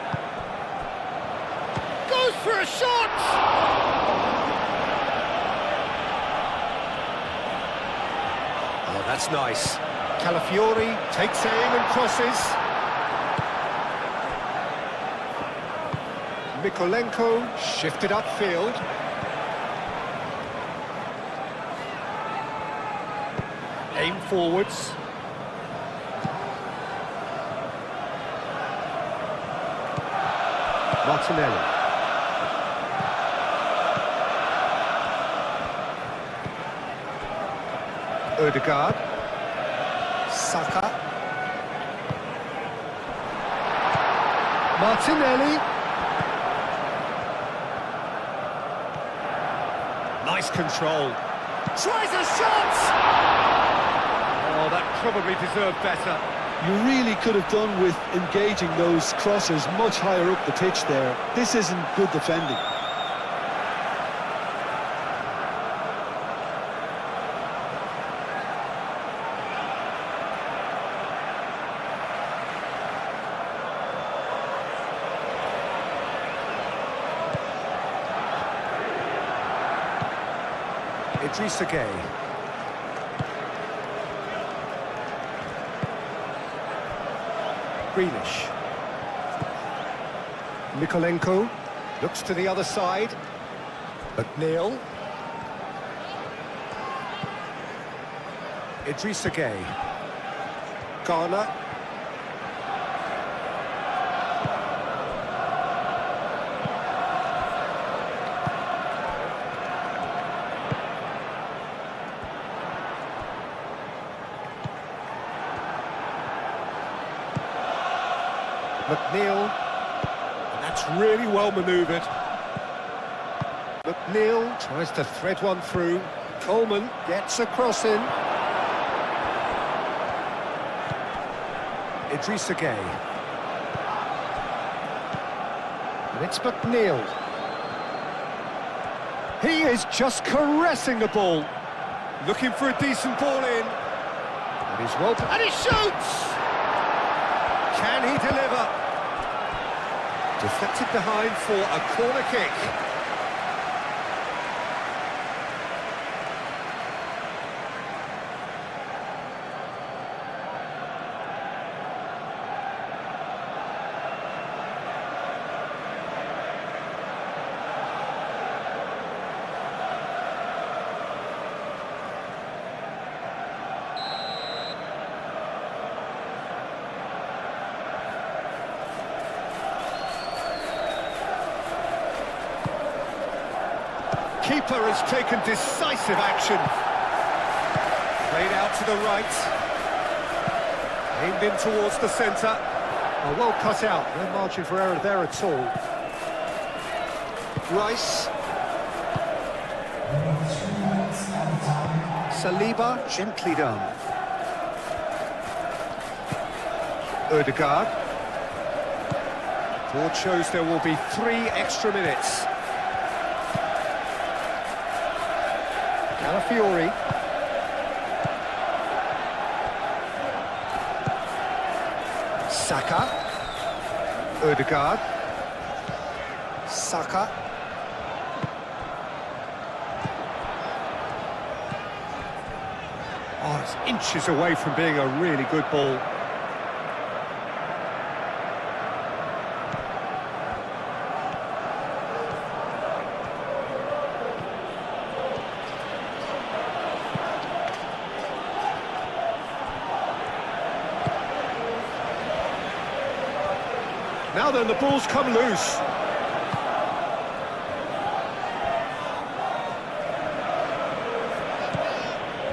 Goes for a shot! Oh, that's nice. Calafiori takes aim and crosses. Mikolenko shifted upfield. Aim forwards. Martinelli. Ødegaard. Saka. Martinelli. Nice control. Tries a shot! Oh, that probably deserved better. You really could have done with engaging those crosses much higher up the pitch there. This isn't good defending. Idrissa Gueye. Grealish. Mikolenko looks to the other side. McNeil. Idrissa Gueye. Garner. McNeil, and that's really well manoeuvred. McNeil tries to thread one through. Coleman gets a cross in. Idrissa Gueye. And it's McNeil. He is just caressing the ball. Looking for a decent ball in. And he's well... And he shoots! Can he deliver? Deflected behind for a corner kick. Keeper has taken decisive action. Played out to the right. Aimed in towards the centre. Oh, well cut out. No margin for error there at all. Rice. Saliba, gently done. Ødegaard. Board shows there will be 3 extra minutes. Calafiori. Saka. Ødegaard. Saka. Oh, it's inches away from being a really good ball. Now then, the ball's come loose.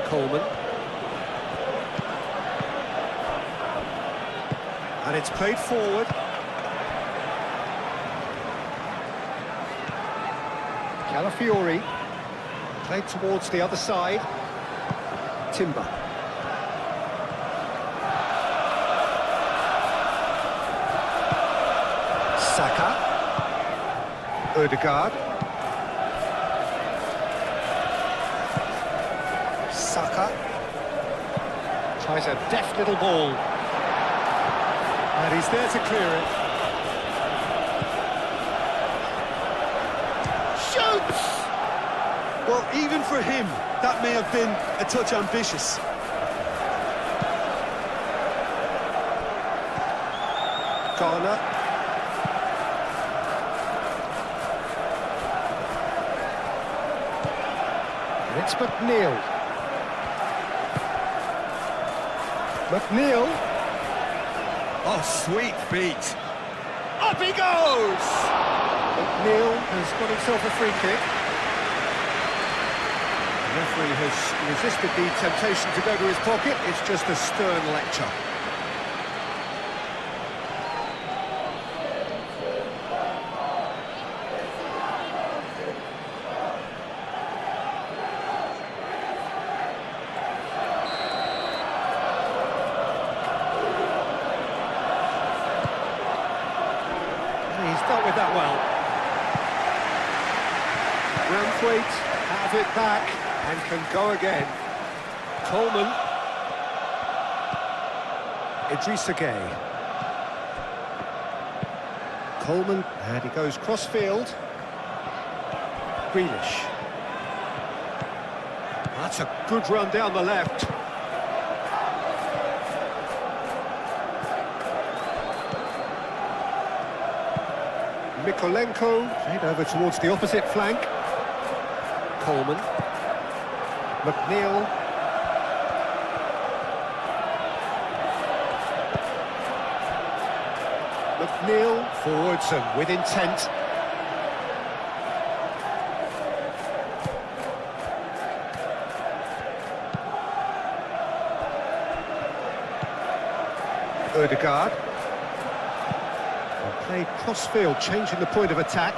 Coleman. And it's played forward. Calafiori. Played towards the other side. Timber. Saka. Ødegaard. Saka. Tries a deft little ball. And he's there to clear it. Shoots! Well, even for him, that may have been a touch ambitious. Garner. And it's McNeil. McNeil. Oh, sweet feet. Up he goes! McNeil has got himself a free kick. The referee has resisted the temptation to go to his pocket. It's just a stern lecture. He's dealt with that well. Ramthwaite have it back and can go again. Coleman. Idrissa Gueye. Coleman, and he goes cross-field. Grealish. That's a good run down the left. Mikolenko, played over towards the opposite flank. Coleman. McNeil. McNeil forwards and with intent. Odegaard. Played cross-field, changing the point of attack.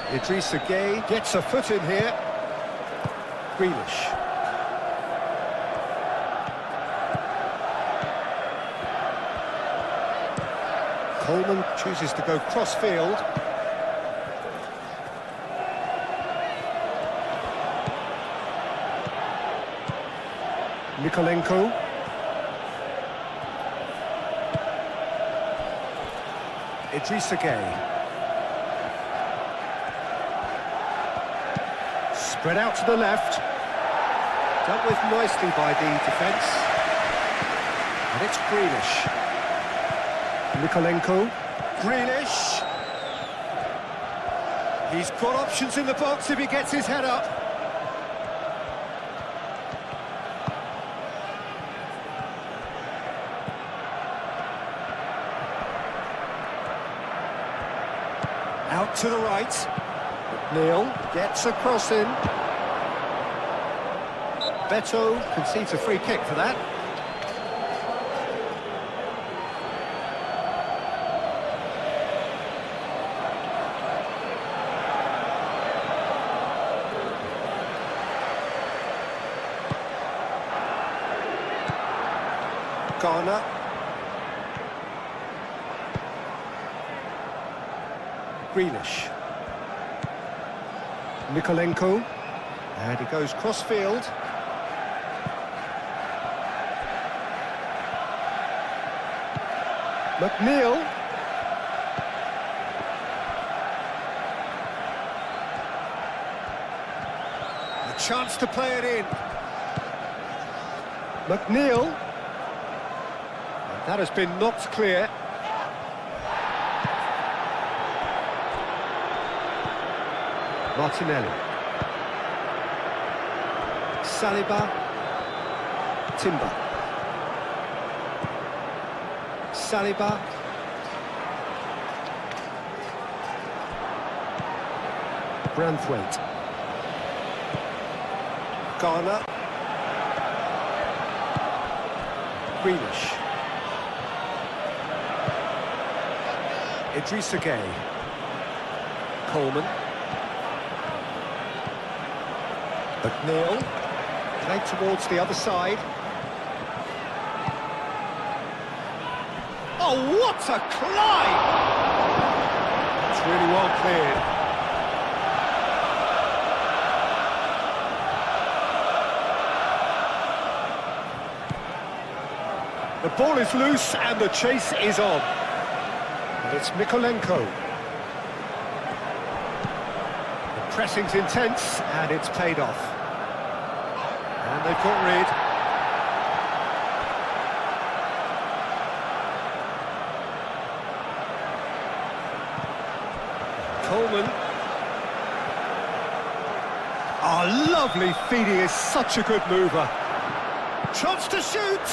Idrissa Gueye gets a foot in here. Grealish. Coleman chooses to go cross-field. Mikolenko. Idrissa Gueye. Spread out to the left. Dealt with nicely by the defence. And it's Grealish. Mikolenko. Grealish. He's got options in the box if he gets his head up. Out to the right. McNeil gets a cross in. Beto concedes a free kick for that. Garner. Grealish. Mikolenko. And he goes cross-field. McNeil. A chance to play it in. McNeil. And that has been knocked clear. Martinelli. Saliba. Timber. Saliba. Branthwaite. Garner. Grealish. Idrissa Gueye. Coleman. McNeil. Played towards the other side. Oh, what a climb! That's really well cleared. The ball is loose and the chase is on. And it's Mikolenko. The pressing's intense and it's paid off. And they've got rid. Coleman. Oh, lovely feed, he is such a good mover. Chance to shoot!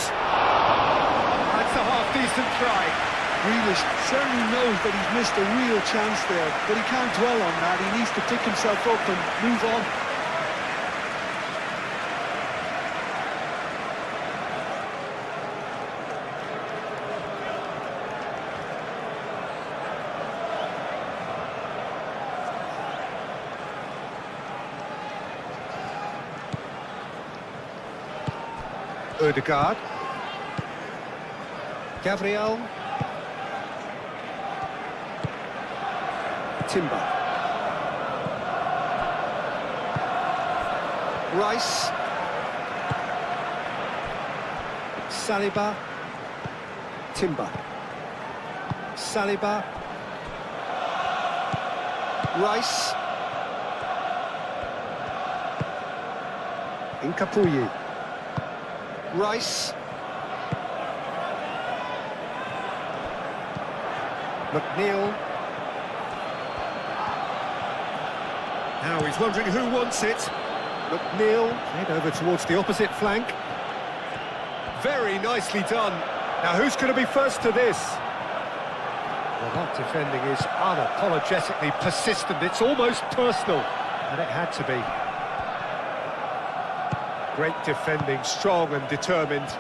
That's a half-decent try. Grealish certainly knows that he's missed a real chance there, but he can't dwell on that. He needs to pick himself up and move on. Odegaard. Gabriel. Timber. Rice. Saliba. Timber. Saliba. Rice. Incapuyi. Rice. McNeil. Now he's wondering who wants it. McNeil played over towards the opposite flank. Very nicely done. Now who's going to be first to this? Well, that defending is unapologetically persistent. It's almost personal, and it had to be. Great defending, strong and determined.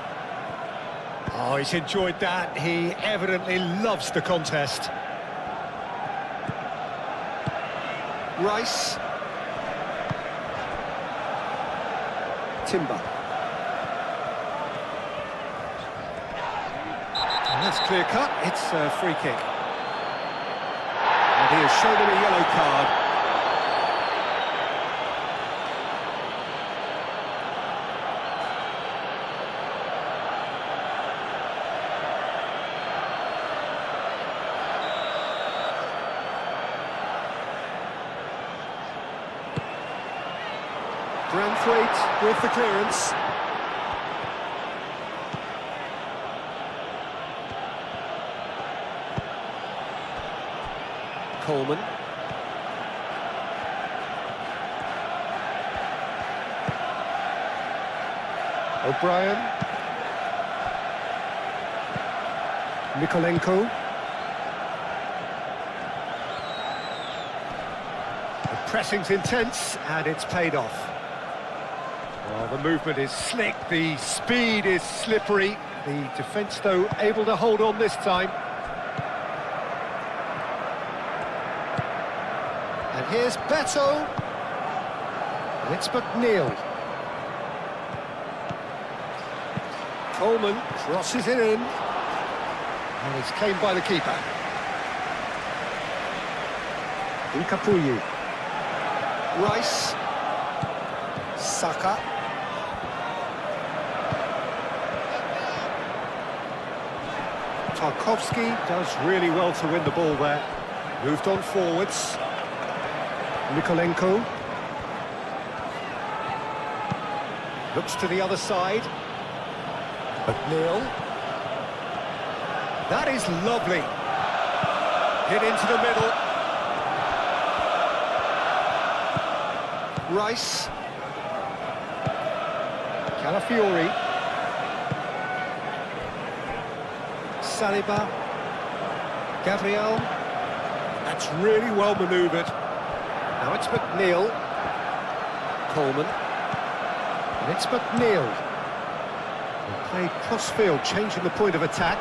Oh, he's enjoyed that. He evidently loves the contest. Rice. Timber. And that's clear cut. It's a free kick. And he has shown him a yellow card. Branthwaite with the clearance. Coleman. O'Brien. Mikolenko. The pressing's intense and it's paid off. Well, the movement is slick, the speed is slippery. The defence, though, able to hold on this time. And here's Beto. And it's McNeil. Coleman crosses it in. And it's claimed by the keeper. Incapuyi. Rice. Saka. Tarkovsky does really well to win the ball there. Moved on forwards. Mikolenko. Looks to the other side. McNeil. That is lovely. Hit into the middle. Rice. Calafiori. Saliba. Gabriel. That's really well manoeuvred. Now it's McNeil. Coleman. And it's McNeil. Played cross-field, changing the point of attack.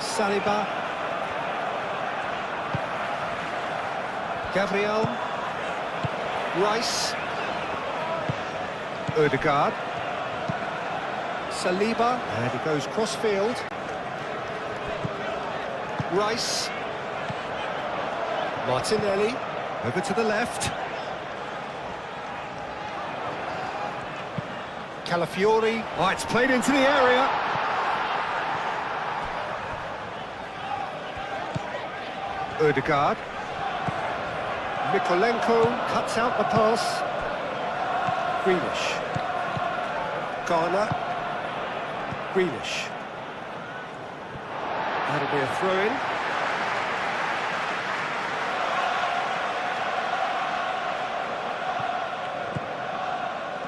Saliba. Gabriel. Rice. Ødegaard. Saliba. And he goes cross-field. Rice. Martinelli. Over to the left. Calafiori. Oh, it's played into the area. Ødegaard. Mikolenko cuts out the pass. Grealish. Garner. Grealish. That'll be a throw-in.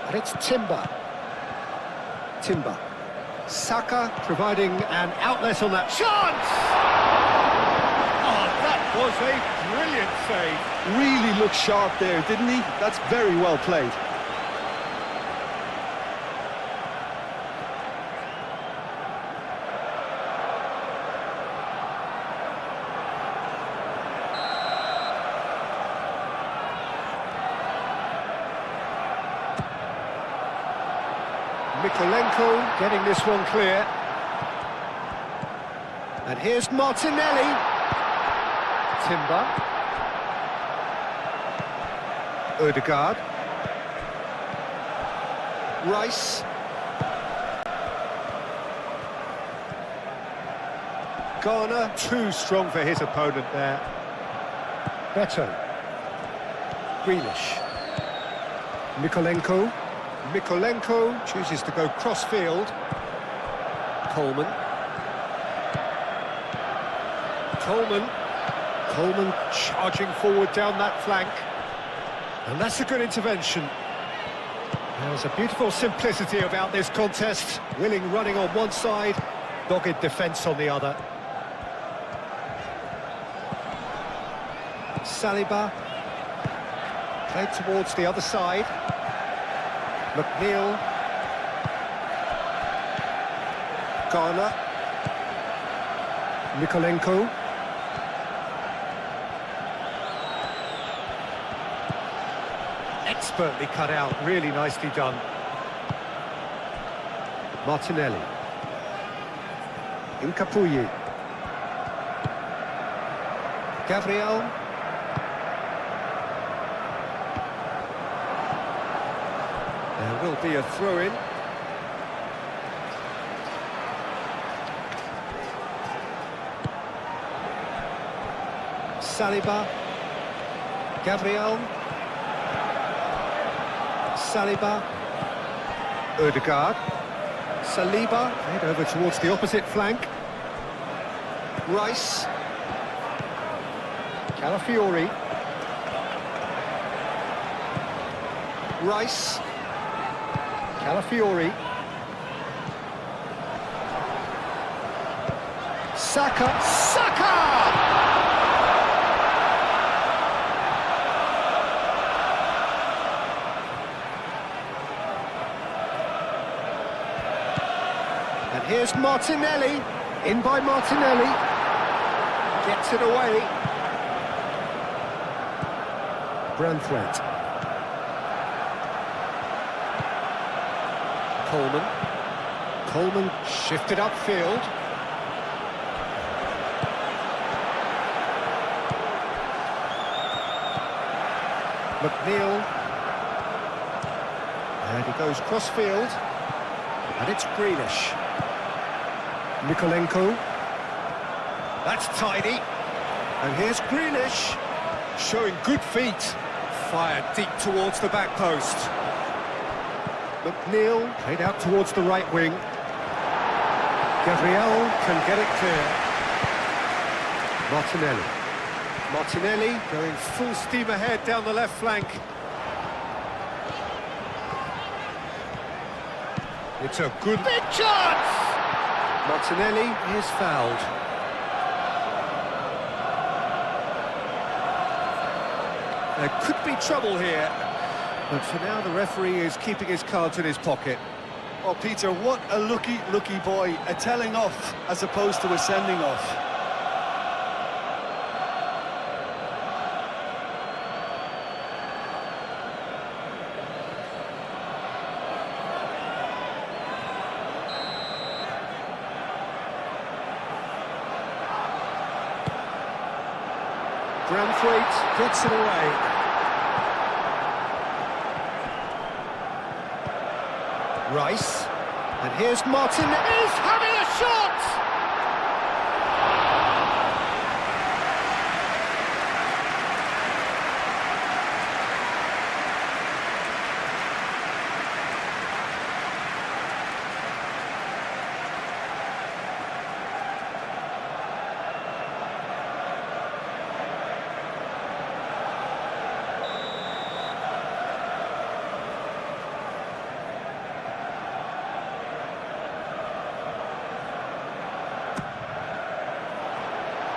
And it's Timber. Timber. Saka providing an outlet on that chance! Oh, that was a brilliant save. Really looked sharp there, didn't he? That's very well played. Mikolenko getting this one clear. And here's Martinelli. Timber. Odegaard. Rice. Garner, too strong for his opponent there. Beto. Grealish. Mikolenko chooses to go cross-field. Coleman. Coleman charging forward down that flank. And that's a good intervention. There's a beautiful simplicity about this contest. Willing running on one side, dogged defence on the other. Saliba. Played towards the other side. McNeil. Garner. Mikolenko. Expertly cut out, really nicely done. Martinelli. Incapuyi. Gabriel. There will be a throw-in. Saliba. Gabriel. Saliba. Odegaard. Saliba. Head over towards the opposite flank. Rice. Calafiori. Rice. Calafiori. Saka! And here's Martinelli. In by Martinelli. Gets it away. Branthwaite. Coleman shifted upfield. McNeil. And he goes cross-field. And it's Grealish. Mikolenko. That's tidy. And here's Grealish. Showing good feet. Fired deep towards the back post. McNeil played out towards the right wing. Gabriel can get it clear. Martinelli going full steam ahead down the left flank. It's a good big chance! Martinelli is fouled. There could be trouble here. But for now, the referee is keeping his cards in his pocket. Oh, Peter, what a lucky boy. A telling off as opposed to a sending off. Branthwaite gets it away. Rice, and here's Martin. He's having a shot!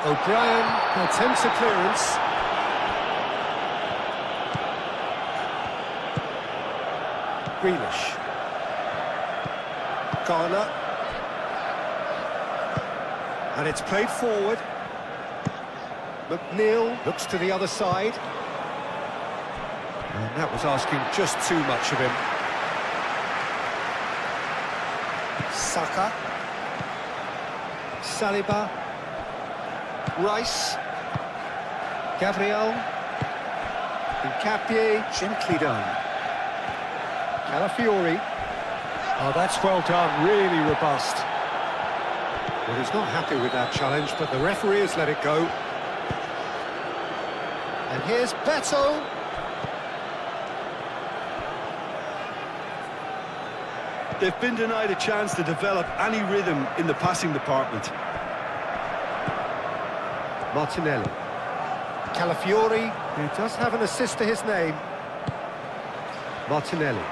O'Brien attempts a clearance. Grealish. Garner. And it's played forward. McNeil looks to the other side. And that was asking just too much of him. Saka. Saliba. Rice. Gabriel. Capie, gently done. Calafiori. Oh, that's well done, really robust. Well, he's not happy with that challenge, but the referee has let it go. And here's Beto. They've been denied a chance to develop any rhythm in the passing department. Martinelli. Calafiori, who does have an assist to his name. Martinelli.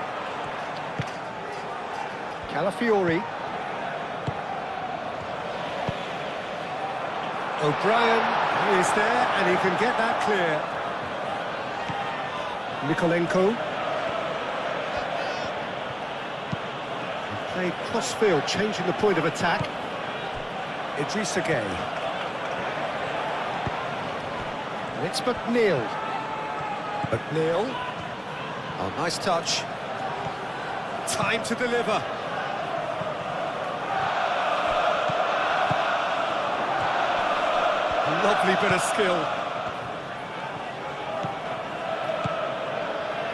Calafiori. O'Brien, he is there, and he can get that clear. Nikolenko. Played cross-field, changing the point of attack. Idrissa Gueye. And it's McNeil. McNeil. Oh, nice touch. Time to deliver. Lovely bit of skill.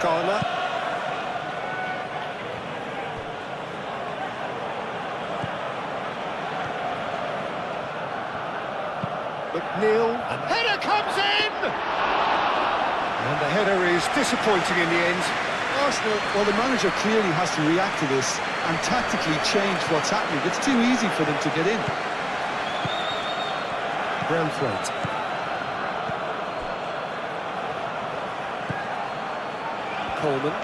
Garner. McNeil. And header comes in! And the header is disappointing in the end. Arsenal, well, the manager clearly has to react to this and tactically change what's happening. It's too easy for them to get in. Braithwaite. Coleman.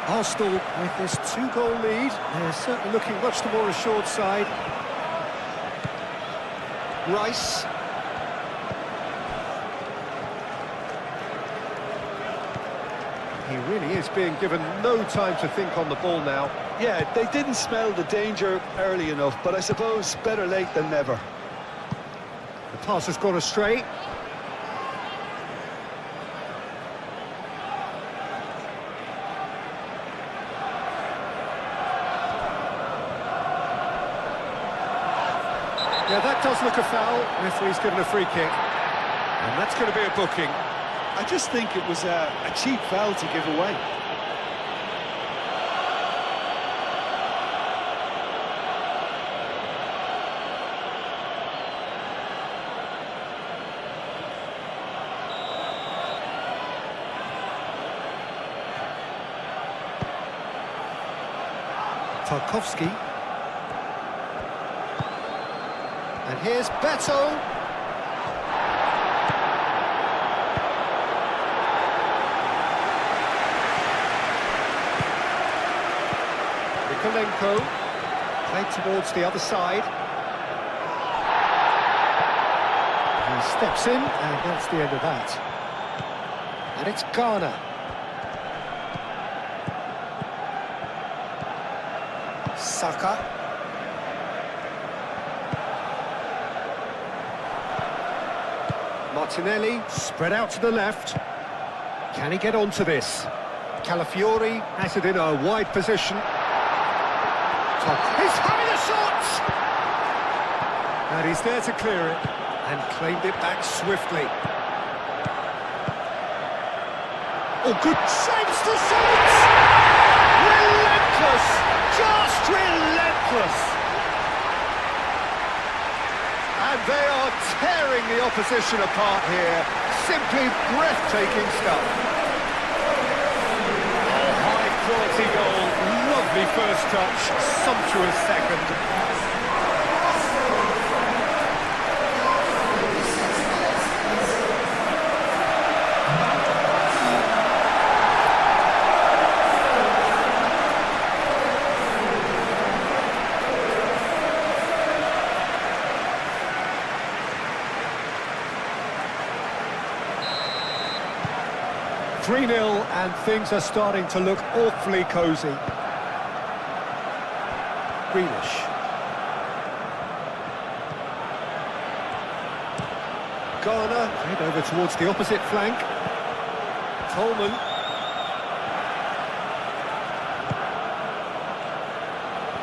Arsenal with this 2-goal lead. They're certainly looking much the more assured side. Rice. He really is being given no time to think on the ball now. Yeah, they didn't smell the danger early enough, but I suppose better late than never. The pass has gone astray. Yeah, that does look a foul. Referee's given a free kick. And that's going to be a booking. I just think it was a cheap foul to give away. Tarkowski. And here's Beto. Nikolenko. Played towards the other side. He steps in, and that's the end of that. And it's Garner. Saka. Martinelli, spread out to the left. Can he get onto this? Calafiori has it in a wide position. He's having a shot! And he's there to clear it, and claimed it back swiftly. Oh, good saves to shoot! Relentless! Just relentless! And they are tearing the opposition apart here. Simply breathtaking stuff. Oh, high-quality goal. Lovely first touch. Sumptuous second. 3-0, and things are starting to look awfully cosy. Grealish. Garner, head over towards the opposite flank. Coleman.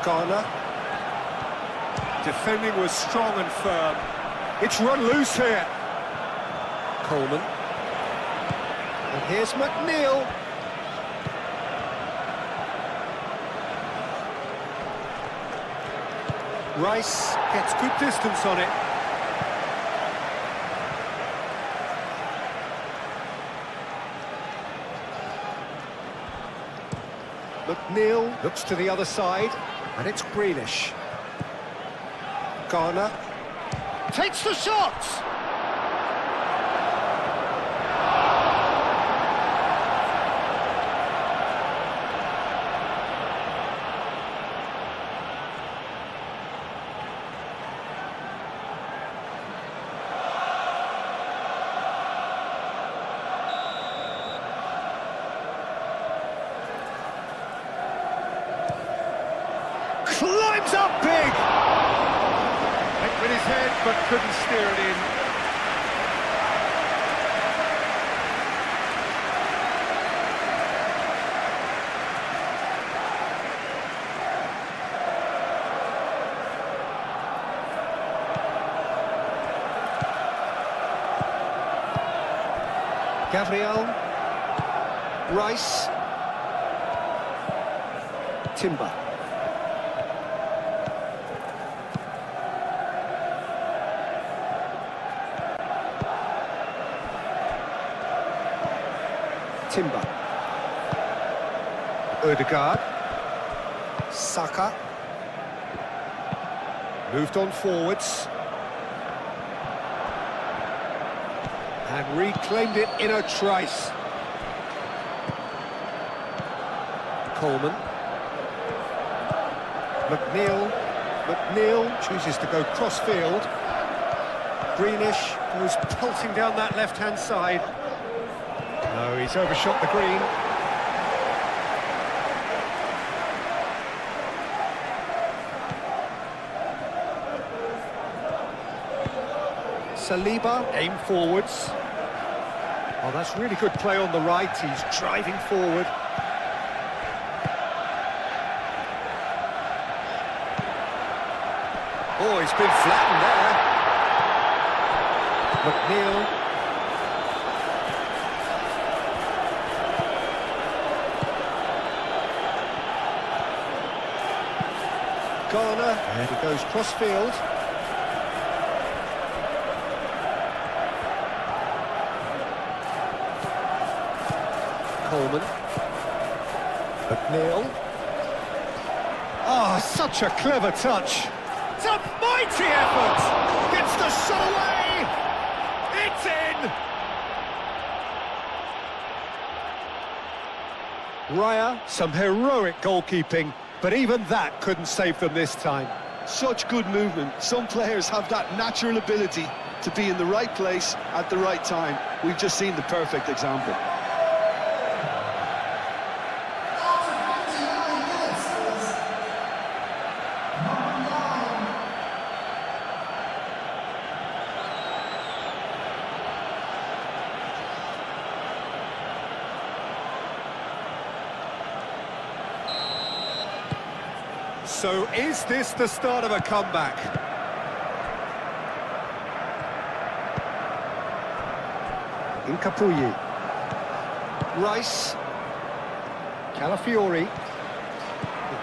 Garner. Defending was strong and firm. It's run loose here. Coleman. And here's McNeil. Rice gets good distance on it. McNeil looks to the other side, and it's Greenish. Garner takes the shot! Climbs up big! Went with his head, but couldn't steer it in. Gabriel. Rice. Timber. Timber. Ødegaard. Saka. Moved on forwards. And reclaimed it in a trice. Coleman. McNeil. McNeil chooses to go cross-field. Greenish goes pelting down that left-hand side. No, he's overshot the green. Saliba, aim forwards. Oh, that's really good play on the right. He's driving forward. Oh, he's been flattened there. McNeil. Garner, and he goes cross-field. Coleman. McNeil. Oh, such a clever touch. It's a mighty effort! Gets the shot away! It's in! Raya, some heroic goalkeeping, but even that couldn't save them this time. Such good movement. Some players have that natural ability to be in the right place at the right time. We've just seen the perfect example. So is this the start of a comeback? Incapuyi. Rice. Calafiori.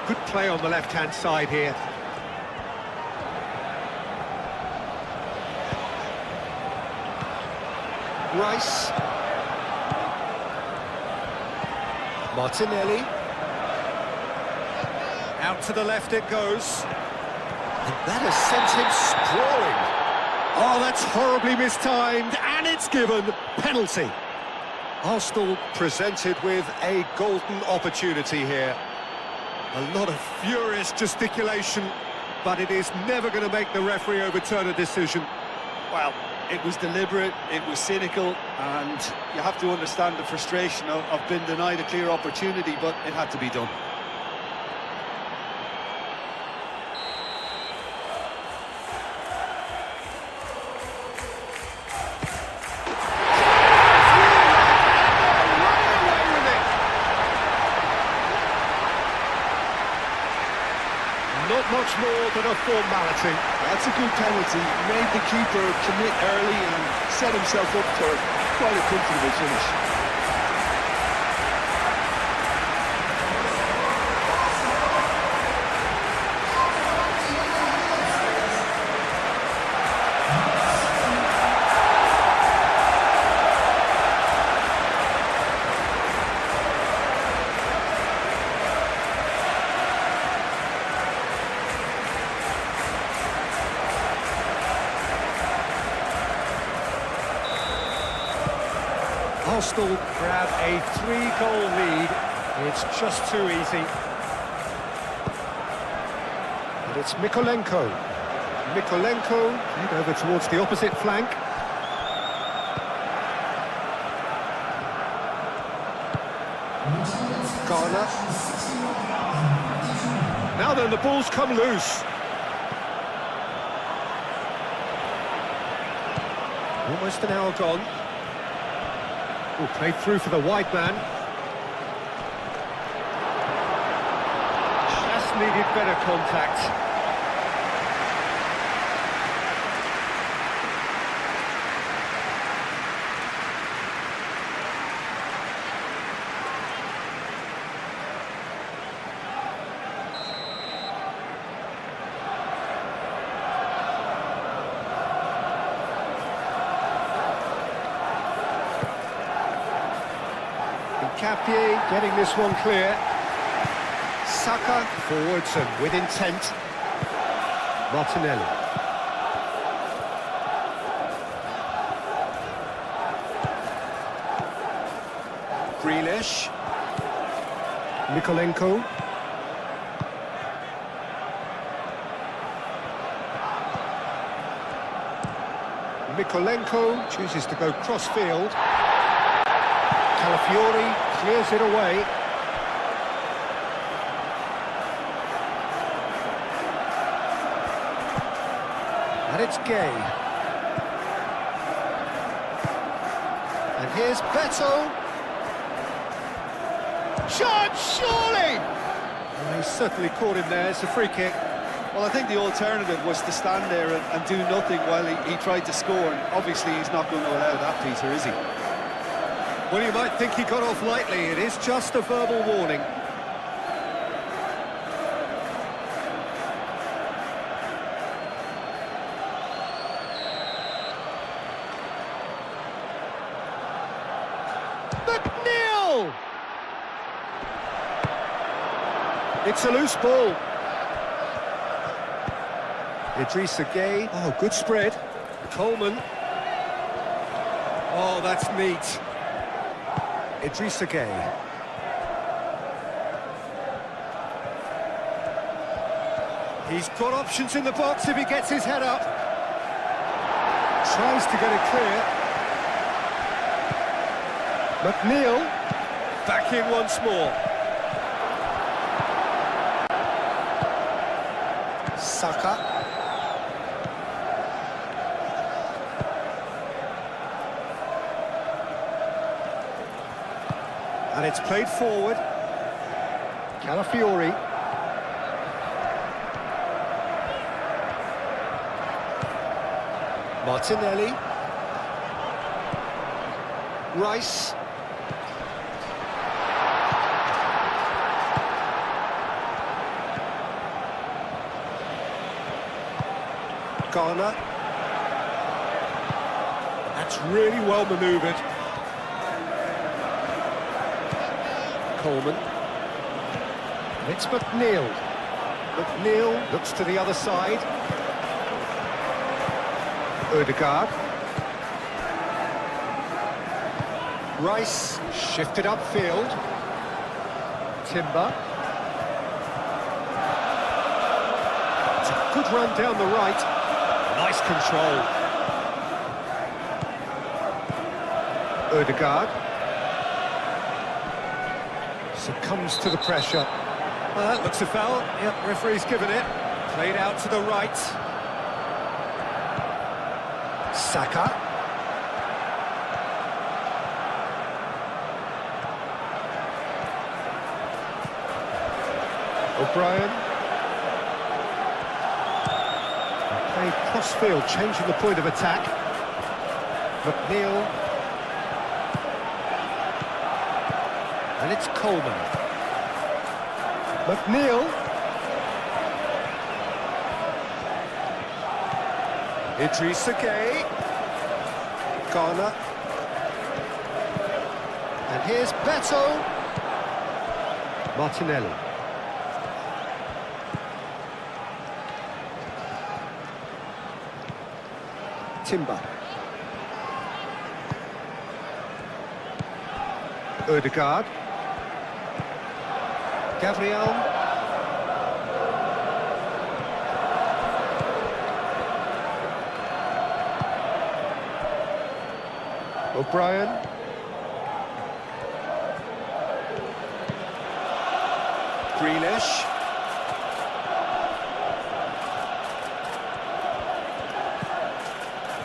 Good play on the left-hand side here. Rice. Martinelli. Out to the left it goes. And that has sent him sprawling. Oh, that's horribly mistimed, and it's given. Penalty. Arsenal presented with a golden opportunity here. A lot of furious gesticulation, but it is never going to make the referee overturn a decision. Well, it was deliberate, it was cynical, and you have to understand the frustration of being denied a clear opportunity, but it had to be done. Not much more than a formality. That's a good penalty. Made the keeper commit early and set himself up for quite a comfortable finish. Arsenal grab a 3-goal lead. It's just too easy. And it's Mikolenko. Mikolenko, played over towards the opposite flank. Garner. Now then, the ball's come loose. Almost an hour gone. Oh, played through for the wide man. Just needed better contact. Capier getting this one clear. Saka forwards and with intent. Martinelli. Grealish. Mikolenko. Mikolenko chooses to go cross-field. Calafiori clears it away. And it's Gay. And here's Beto. Shot, surely! Well, he's certainly caught him there. It's a free kick. Well, I think the alternative was to stand there and do nothing while he tried to score. And obviously, he's not going to allow that, Peter, is he? Well, you might think he got off lightly. It is just a verbal warning. McNeil! It's a loose ball. Idrissa Gueye. Oh, good spread. Coleman. Oh, that's neat. Idrissa Gueye. He's got options in the box if he gets his head up. Tries to get it clear. McNeil. Back in once more. Saka. And it's played forward. Calafiori. Martinelli. Rice. Garner. That's really well manoeuvred. Coleman. It's McNeil. McNeil looks to the other side. Odegaard. Rice shifted upfield. Timber. It's a good run down the right. Nice control. Odegaard. Succumbs to the pressure. Well, that looks a foul. Yep, referee's given it. Played out to the right. Saka. O'Brien. Played cross-field, changing the point of attack. McNeil. And it's Coleman. McNeil. Idrissa Gueye. Garner. And here's Beto. Martinelli. Timber. Odegaard. Gabriel. O'Brien. Grealish.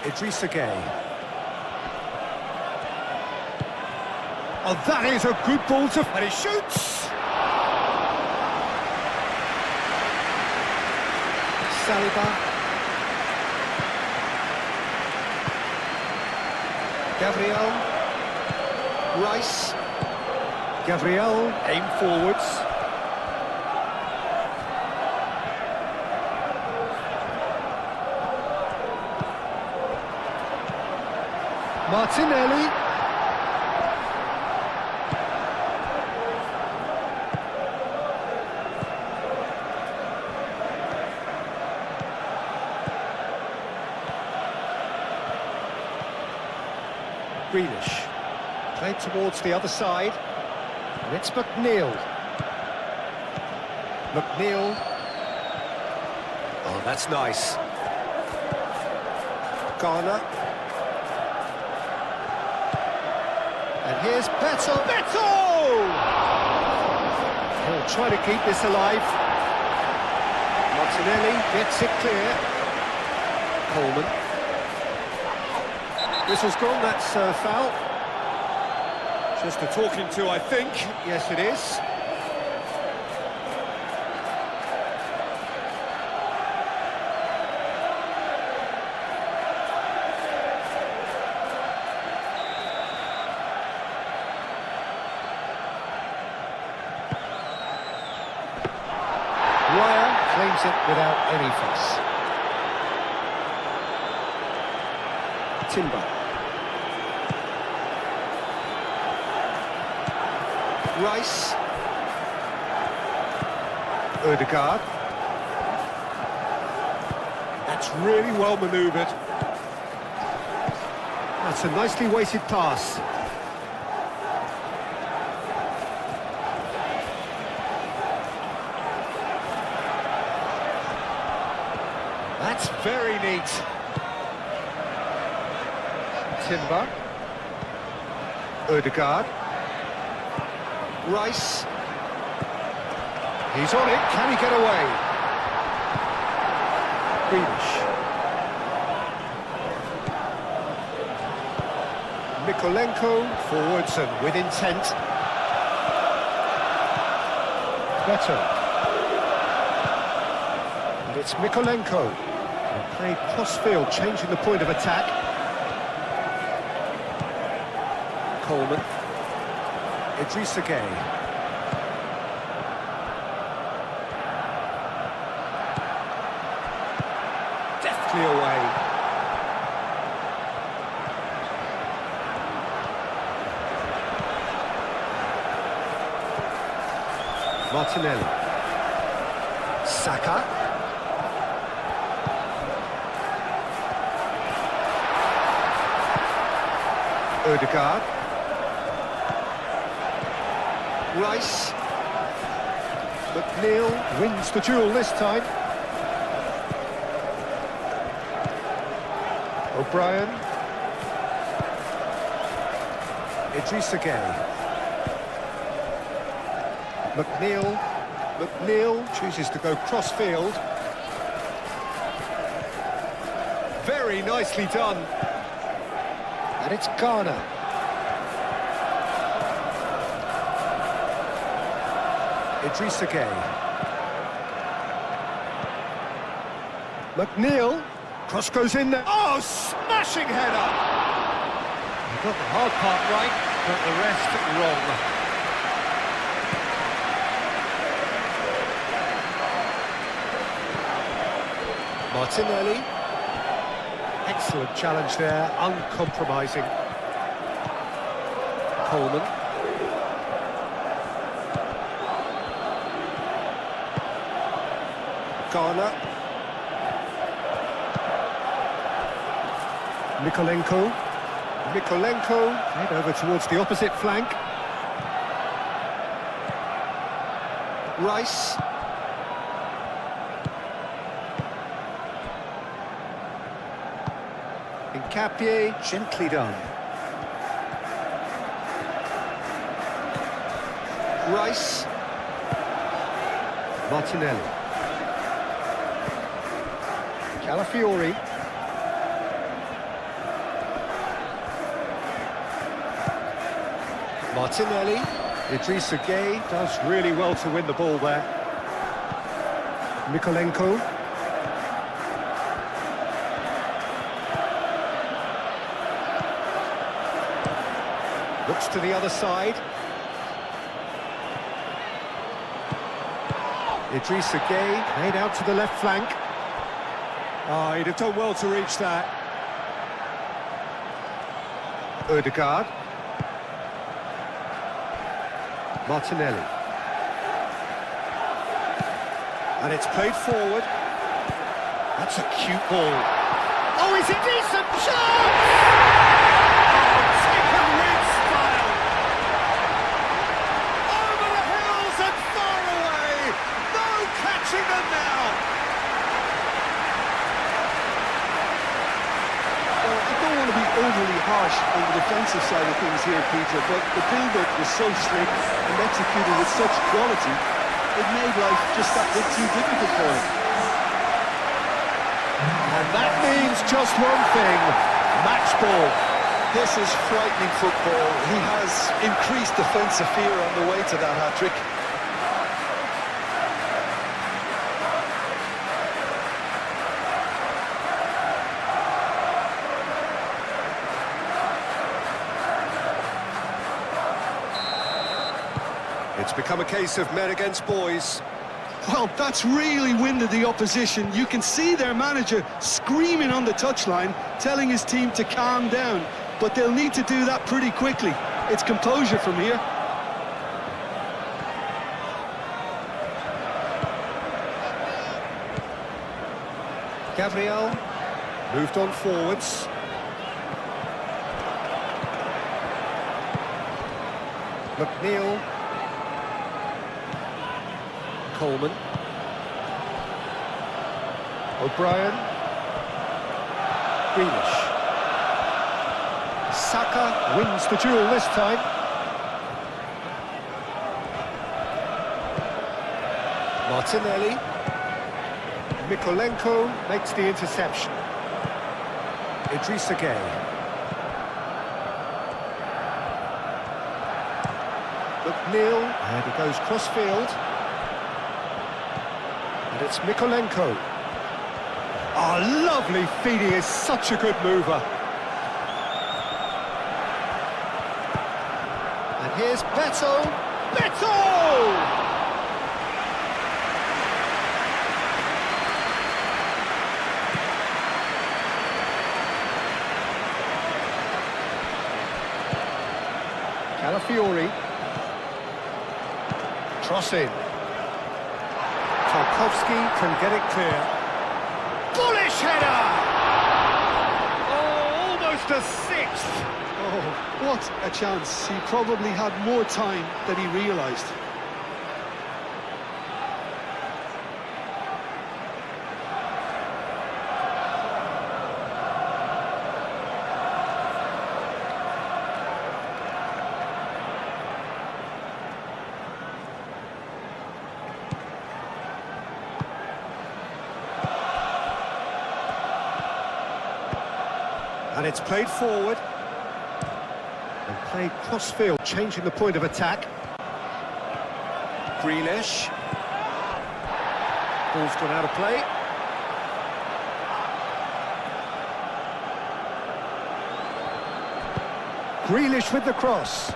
Idrissa Gueye. Oh, that is a good ball to... And he shoots! Saliba. Gabriel. Rice. Gabriel, aim forwards. Martinelli. Grealish. Played towards the other side. And it's McNeil. McNeil. Oh, that's nice. Garner. And here's Beto. Beto! He'll try to keep this alive. Martinelli gets it clear. Coleman. Whistle's gone, that's foul. Just a talking to, I think. Yes, it is. Raya claims it without any fuss. Timber. Rice. Odegaard. That's really well manoeuvred. That's a nicely weighted pass. That's very neat. Timber. Odegaard. Rice. He's on it. Can he get away? Grealish. Mikolenko forwards and with intent. Beto. And it's Mikolenko. Played cross-field, changing the point of attack. Coleman. Idrissa Gueye. Deftly away. Martinelli. Saka. Odegaard. Rice. McNeil wins the duel this time. O'Brien. Idrissa Gueye. McNeil chooses to go cross-field. Very nicely done. And it's Garner. Idrissa Gueye. McNeil. Cross goes in there. Oh, smashing header! He got the hard part right, but the rest wrong. Martinelli. Excellent challenge there, uncompromising. Coleman. Garner. Mikolenko. Mikolenko, head over towards the opposite flank. Rice. Nkapie, gently done. Rice. Martinelli. Calafiori. Martinelli. Idrissa Gueye does really well to win the ball there. Mikolenko. Looks to the other side. Idrissa Gueye played out to the left flank. Oh, he'd have done well to reach that. Ødegaard. Martinelli. And it's played forward. That's a cute ball. Oh, it's a decent shot! Oh, taken with style. Over the hills and far away. No catching them now. Well, I don't want to be overly harsh on the defensive side of things here, Peter, but the build-up was so slick and executed with such quality, it made life just that bit too difficult for him. And that means just one thing, match ball. This is frightening football. He has increased defensive fear on the way to that hat-trick. It's become a case of men against boys. Well, that's really winded the opposition. You can see their manager screaming on the touchline, telling his team to calm down. But they'll need to do that pretty quickly. It's composure from here. Gabriel moved on forwards. McNeil. Coleman. O'Brien. Grealish. Saka wins the duel this time. Martinelli. Mikolenko makes the interception. Idrissa Gueye. McNeil, and he goes cross-field. And it's Mikolenko. Oh, lovely feed, he is such a good mover. And here's Beto. Beto! Calafiori. Cross in. Tarkowski can get it clear. Bullish header! Oh, almost a sixth. Oh, what a chance. He probably had more time than he realised. And it's played forward. And played cross-field, changing the point of attack. Grealish. Ball's gone out of play. Grealish with the cross.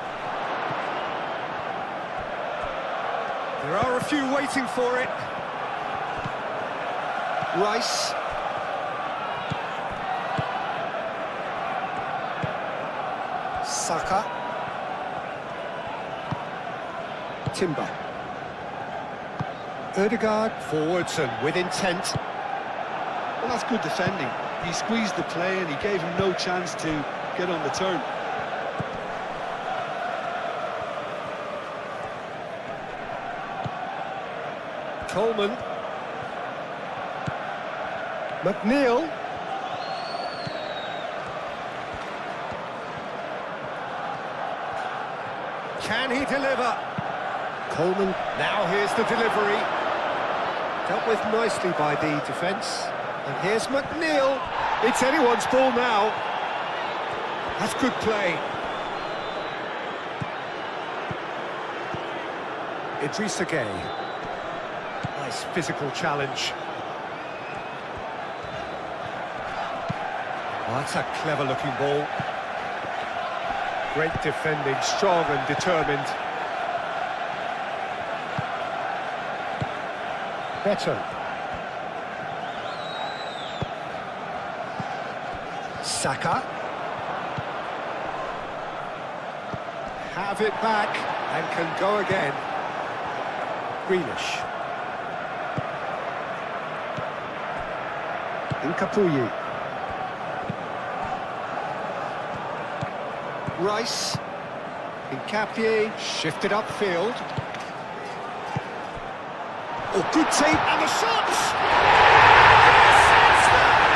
There are a few waiting for it. Rice. Saka. Timber. Ødegaard forwards and with intent. Well, that's good defending. He squeezed the play and he gave him no chance to get on the turn. Coleman. McNeil. Can he deliver? Coleman. Now here's the delivery. Dealt with nicely by the defence. And here's McNeil. It's anyone's ball now. That's good play. Idrissa Gueye. Nice physical challenge. Oh, that's a clever-looking ball. Great defending, strong and determined. Better. Saka. Have it back and can go again. Grealish. Nkapuyi. Rice. Nkapie shifted upfield. Oh, good take, and the shots! Yes, it's there!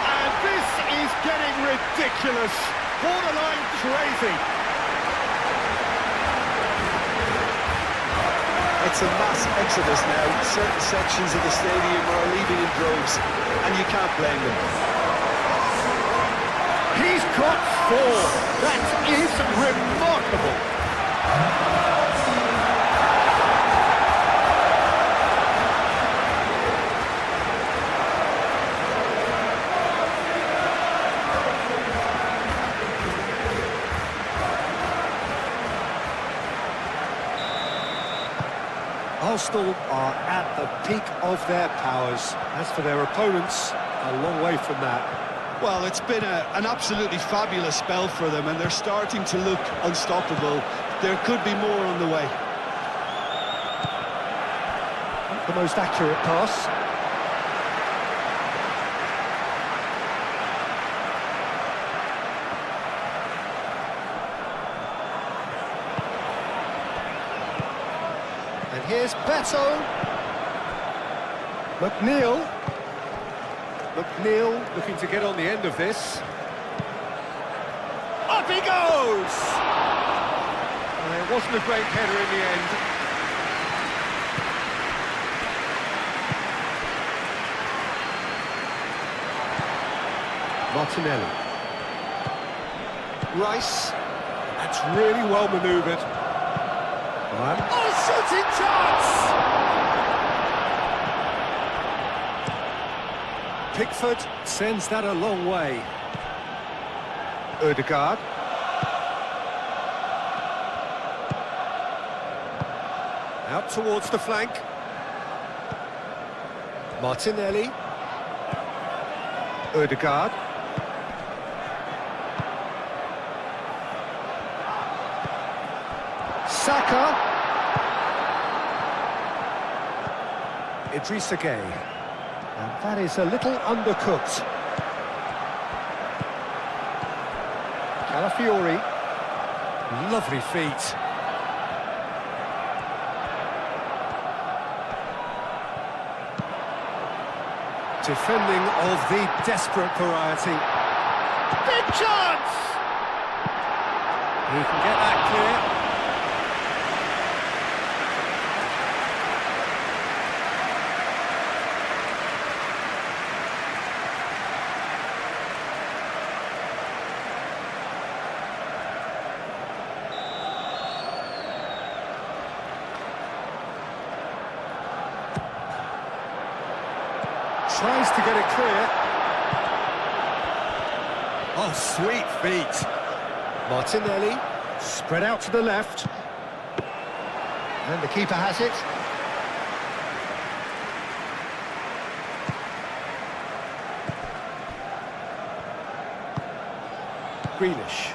And this is getting ridiculous, borderline crazy. It's a mass exodus now. Certain sections of the stadium are leaving in droves, and you can't blame them. He's got 4. That is remarkable. Arsenal are at the peak of their powers. As for their opponents, a long way from that. Well, it's been an absolutely fabulous spell for them, and they're starting to look unstoppable. There could be more on the way. Not the most accurate pass. And here's Beto. McNeil. McNeil looking to get on the end of this. Up he goes! Well, it wasn't a great header in the end. Martinelli. Rice. That's really well manoeuvred. Oh, shooting chance! Pickford sends that a long way. Ødegaard. Out towards the flank. Martinelli. Ødegaard. Saka. Idrissa Gueye. And that is a little undercooked. Calafiori. Lovely feet. Defending of the desperate variety. Big chance! He can get that clear. Tries to get it clear. Oh, sweet feet. Martinelli, spread out to the left. And the keeper has it. Grealish.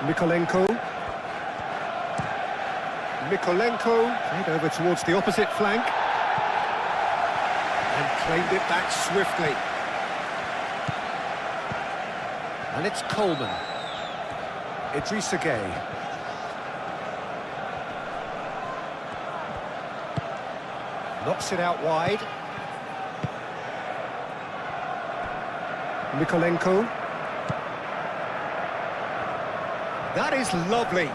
Mikolenko, played over towards the opposite flank. And claimed it back swiftly. And it's Coleman. Idrissa Gueye. Knocks it out wide. Mikolenko. That is lovely.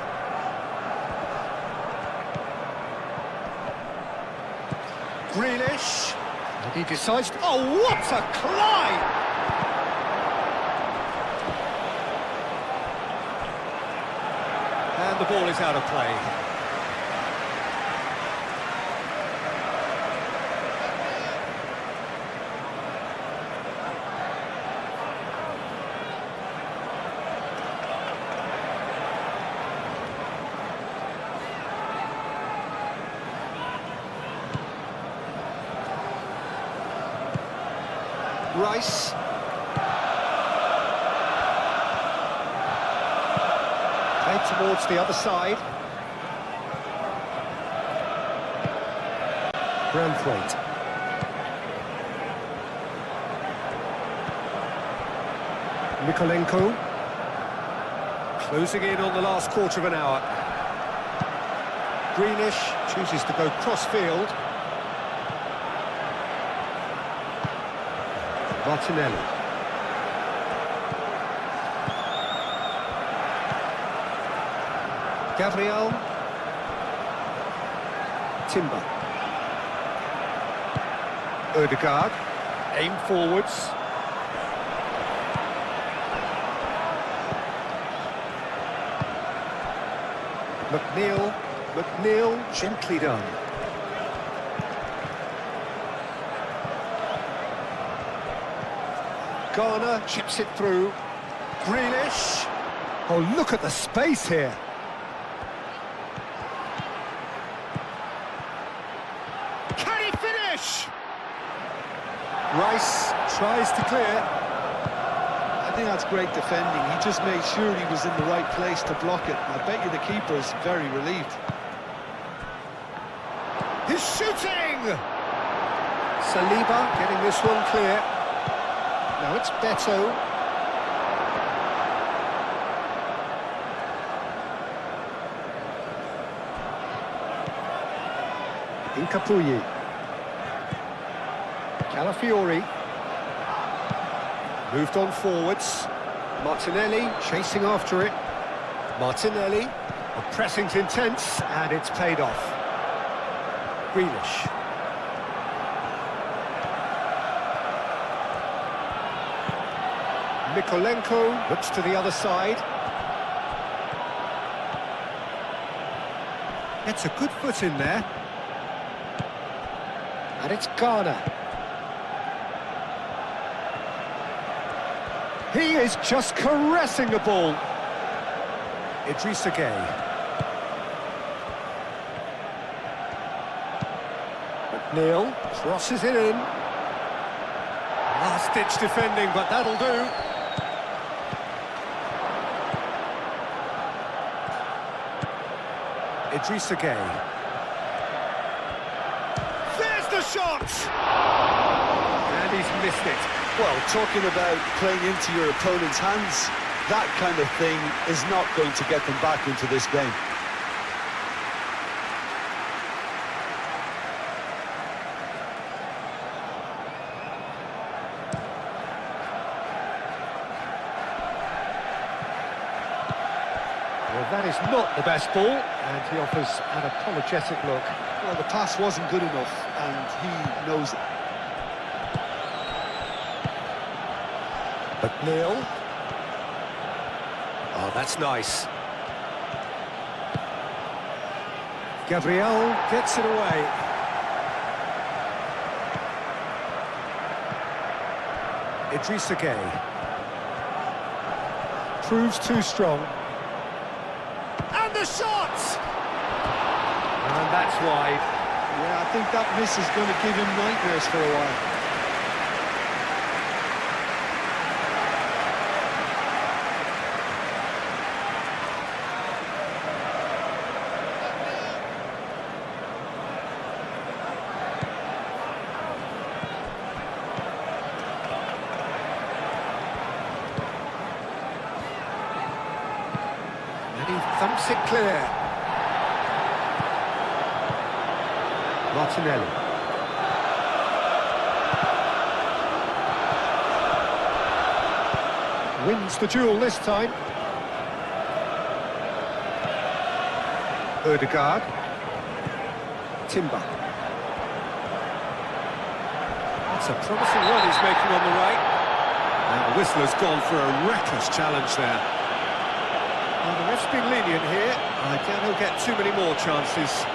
Grealish. And he decides... Oh, what a climb! And the ball is out of play. Rice. Played towards the other side. Branthwaite. Mikolenko. Closing in on the last quarter of an hour. Grealish chooses to go cross-field. Martinelli. Gabriel. Timber. Odegaard. Aim forwards. McNeil, gently done. Garner chips it through. Grealish. Oh, look at the space here. Can he finish? Rice tries to clear. I think that's great defending. He just made sure he was in the right place to block it. I bet you the keeper's very relieved. He's shooting! Saliba getting this one clear. Now it's Beto. Incapuyi. Calafiori. Moved on forwards. Martinelli chasing after it. Martinelli. The pressing's intense and it's paid off. Grealish. Mikolenko looks to the other side. Gets a good foot in there. And it's Garner. He is just caressing the ball. Idrissa Gueye. McNeil crosses it in. Last-ditch defending, but that'll do. Idrissa Gueye. There's the shot! And he's missed it. Well, talking about playing into your opponent's hands, that kind of thing is not going to get them back into this game. Well, that is not the best ball, and he offers an apologetic look. Well, the pass wasn't good enough, and he knows it. McNeil. Oh, that's nice. Gabriel gets it away. Idrissa Gueye. Proves too strong. And the shot! And that's wide. Yeah, I think that miss is going to give him nightmares for a while. And he thumps it clear. Martinelli. Wins the duel this time. Ødegaard. Timber. That's a promising run he's making on the right. And the whistle has gone for a reckless challenge there. Well, the ref's been lenient here. I doubt he'll get too many more chances.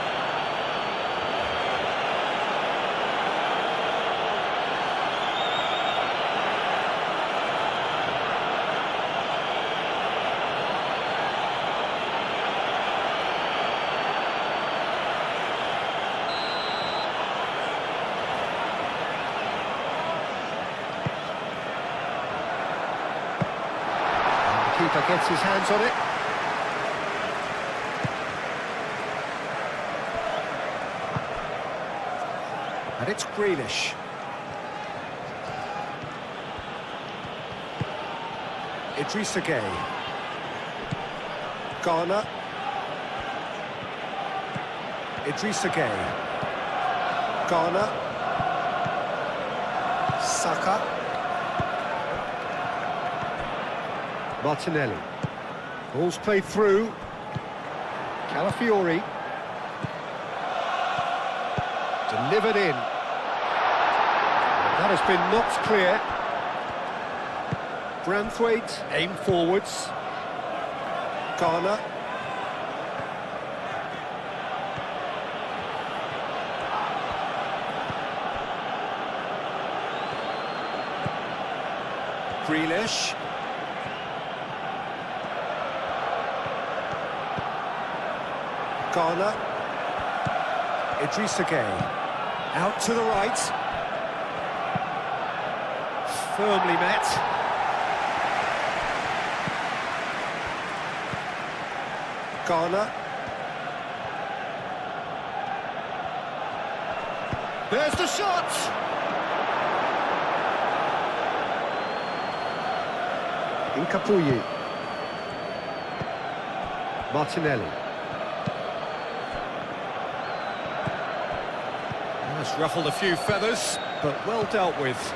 Keeper gets his hands on it. And it's Grealish. Idrissa Gueye. Garner. Idrissa Gueye. Garner. Saka. Martinelli. Ball's played through. Calafiori. Delivered in. That has been knocked clear. Branthwaite, aim forwards. Garner. Grealish. Garner. Idrissa Gueye. Out to the right. Firmly met. Garner. There's the shot! Incapuyi. Martinelli. That's ruffled a few feathers, but well dealt with.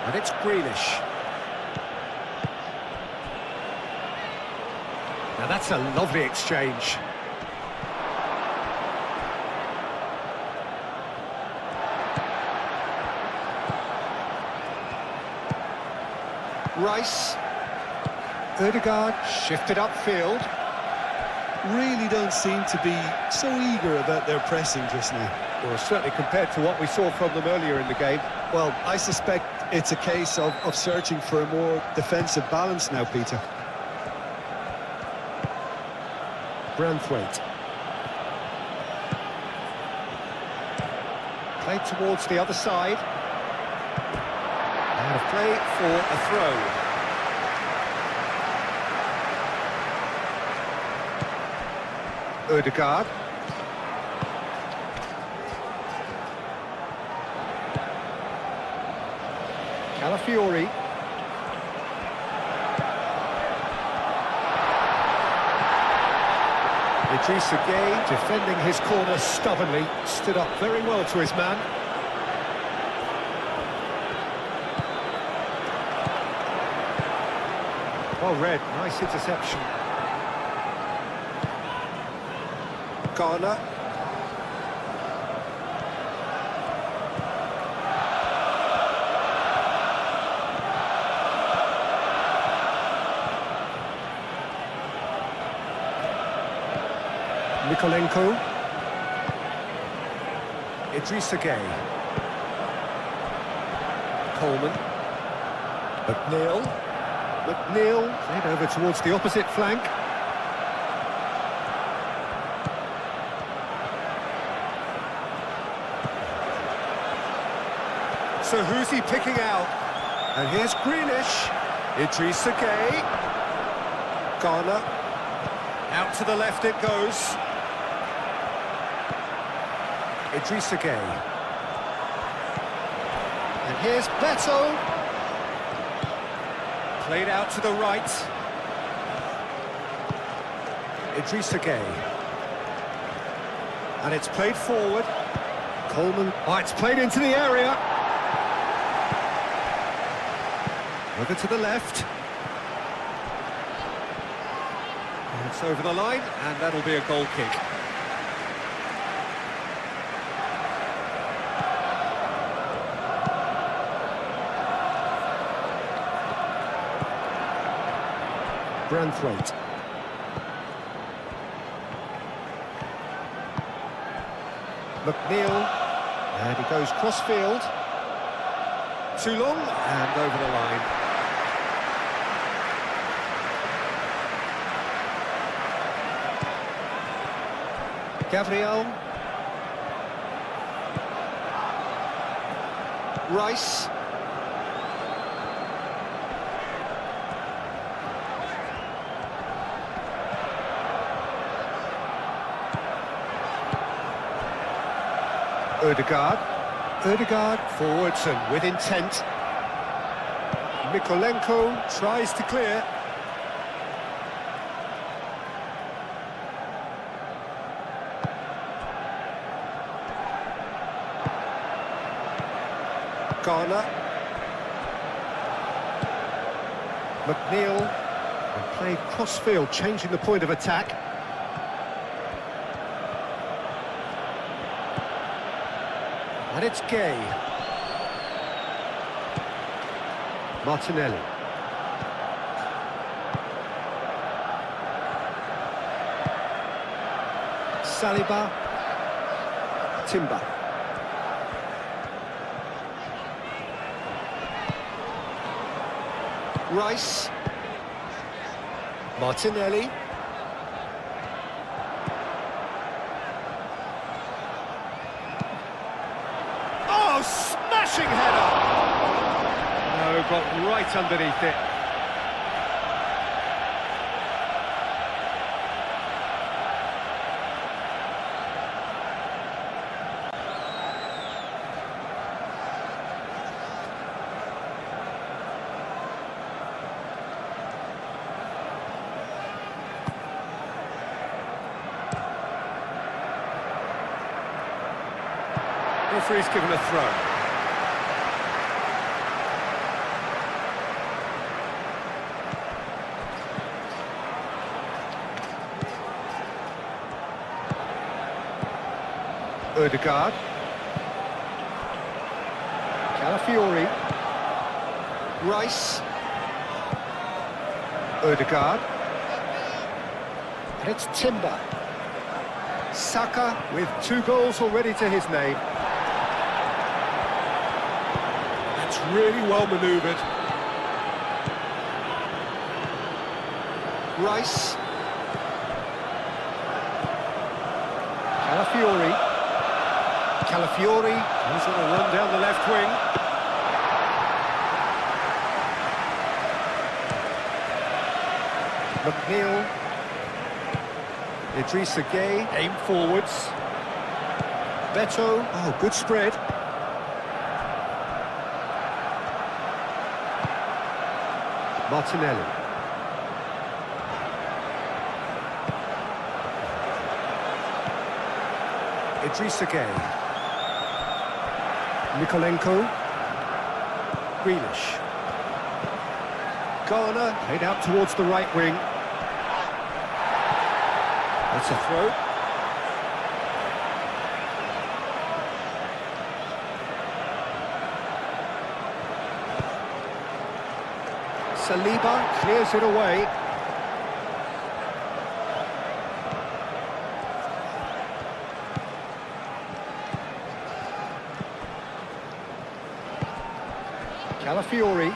And it's Grealish. Now that's a lovely exchange. Rice. Ødegaard shifted upfield. Really don't seem to be so eager about their pressing just now. Well, certainly compared to what we saw from them earlier in the game. Well, I suspect it's a case of searching for a more defensive balance now, Peter. Branthwaite. Played towards the other side. And a play for a throw. Ødegaard. Calafiori. Idrissa Gueye defending his corner stubbornly, stood up very well to his man. Well read, nice interception. Garner. Nikolenko. Idrissa Gueye. Coleman. McNeil played over towards the opposite flank. So who's he picking out? And here's Grealish. Idrissa Gueye. Garner. Out to the left it goes. Idrissa Gueye. And here's Beto. Played out to the right. Idrissa Gueye. And it's played forward. Coleman. Oh, it's played into the area. Over to the left. And it's over the line, and that'll be a goal kick. Branthwaite. McNeil, and he goes cross-field. Too long, and over the line. Gabriel. Rice. Ødegaard forwards and with intent. Mikolenko tries to clear. Garner. McNeil. And played cross-field, changing the point of attack. And it's Gay. Martinelli. Saliba. Timber. Rice. Martinelli. Smashing header! No, got right underneath it. Referee's given a throw. Ødegaard. Calafiori. Rice. Ødegaard. And it's Timber. Saka with 2 goals already to his name. That's really well manoeuvred. Rice. Calafiori. He's going to run down the left wing. McNeil. Idrissa Gueye, aim forwards. Beto, oh, good spread. Martinelli. Idrissa Gueye. Mikolenko. Grealish. Garner, played out towards the right wing. That's a throw. Saliba clears it away. Calafiori.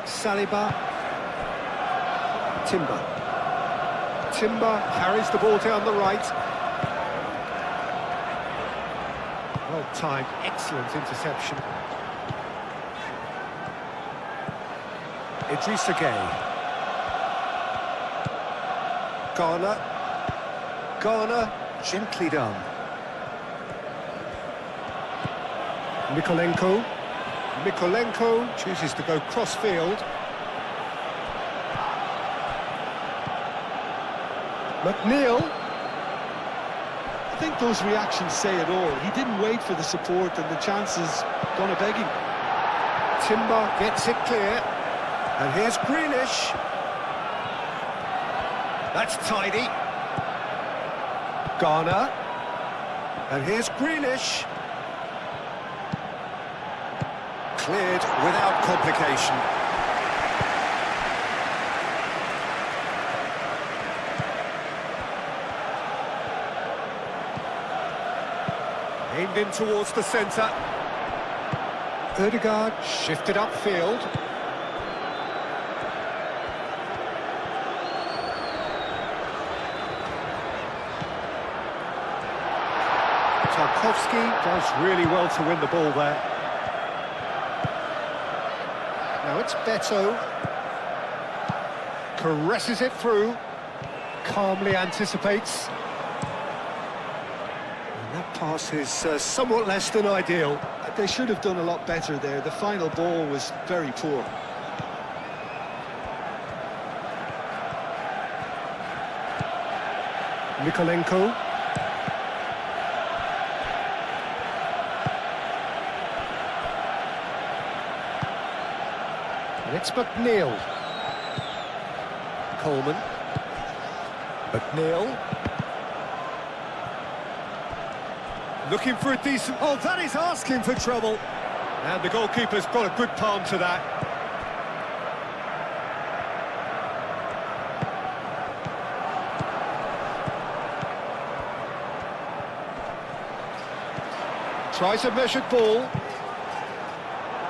Saliba. Timber carries the ball down the right. Well timed, excellent interception. Idrissa Gueye. Garner, gently done. Mikolenko chooses to go cross-field. McNeil. I think those reactions say it all. He didn't wait for the support and the chances gone a begging. Timber gets it clear. And here's Grealish. That's tidy. Garner. And here's Grealish. Cleared without complication. Aimed in towards the centre. Ødegaard shifted upfield. Tarkowski does really well to win the ball there. Now it's Beto. Caresses it through. Calmly anticipates. And that pass is somewhat less than ideal. They should have done a lot better there. The final ball was very poor. Mikolenko. And it's McNeil. Coleman. McNeil. Looking for a decent... Oh, that is asking for trouble. And the goalkeeper's got a good palm to that. Tries a measured ball.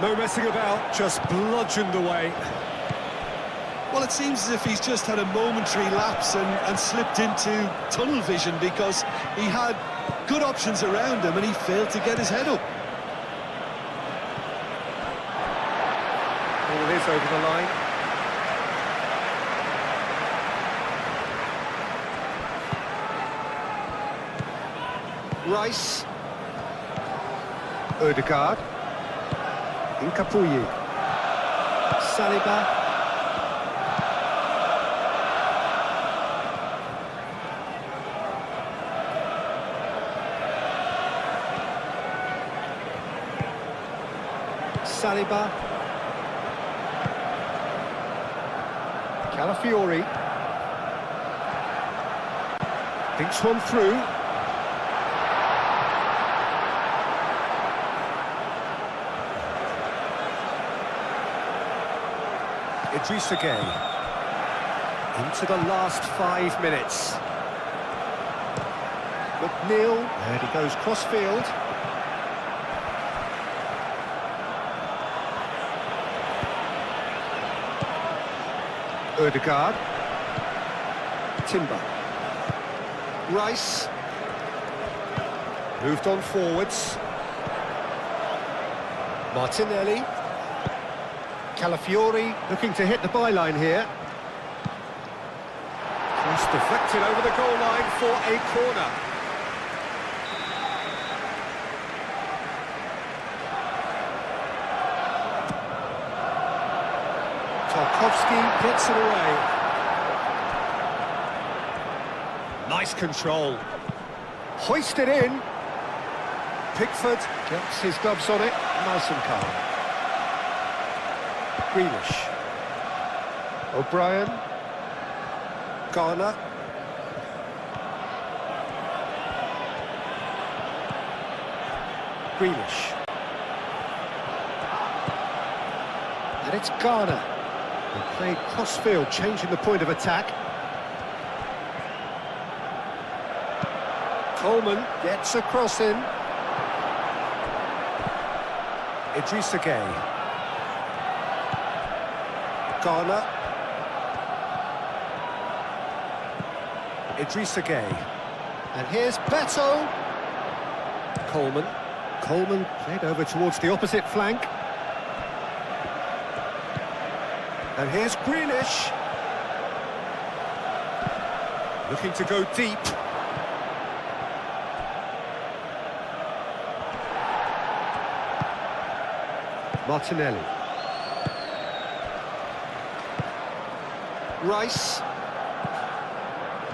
No messing about, just bludgeoned away. Well, it seems as if he's just had a momentary lapse and slipped into tunnel vision because he had good options around him and he failed to get his head up. Ball is over the line. Rice. Ødegaard. Incapuyi. Saliba. Saliba. Calafiori. Thinks one through. Idrissa Gueye. Into the last 5 minutes. McNeil. There he goes, cross-field. Ødegaard. Timber. Rice. Moved on forwards. Martinelli. Calafiori looking to hit the byline here. Cross deflected over the goal line for a corner. Tarkowski gets it away. Nice control. Hoisted in. Pickford gets his gloves on it. Nice and calm. Grealish. O'Brien. Garner. Grealish. And it's Garner. They played cross-field, changing the point of attack. Coleman gets a cross in. Idrissa Gueye. Garner. Idrissa Gueye. And here's Beto. Coleman. Coleman played over towards the opposite flank. And here's Grealish. Looking to go deep. Martinelli. Rice.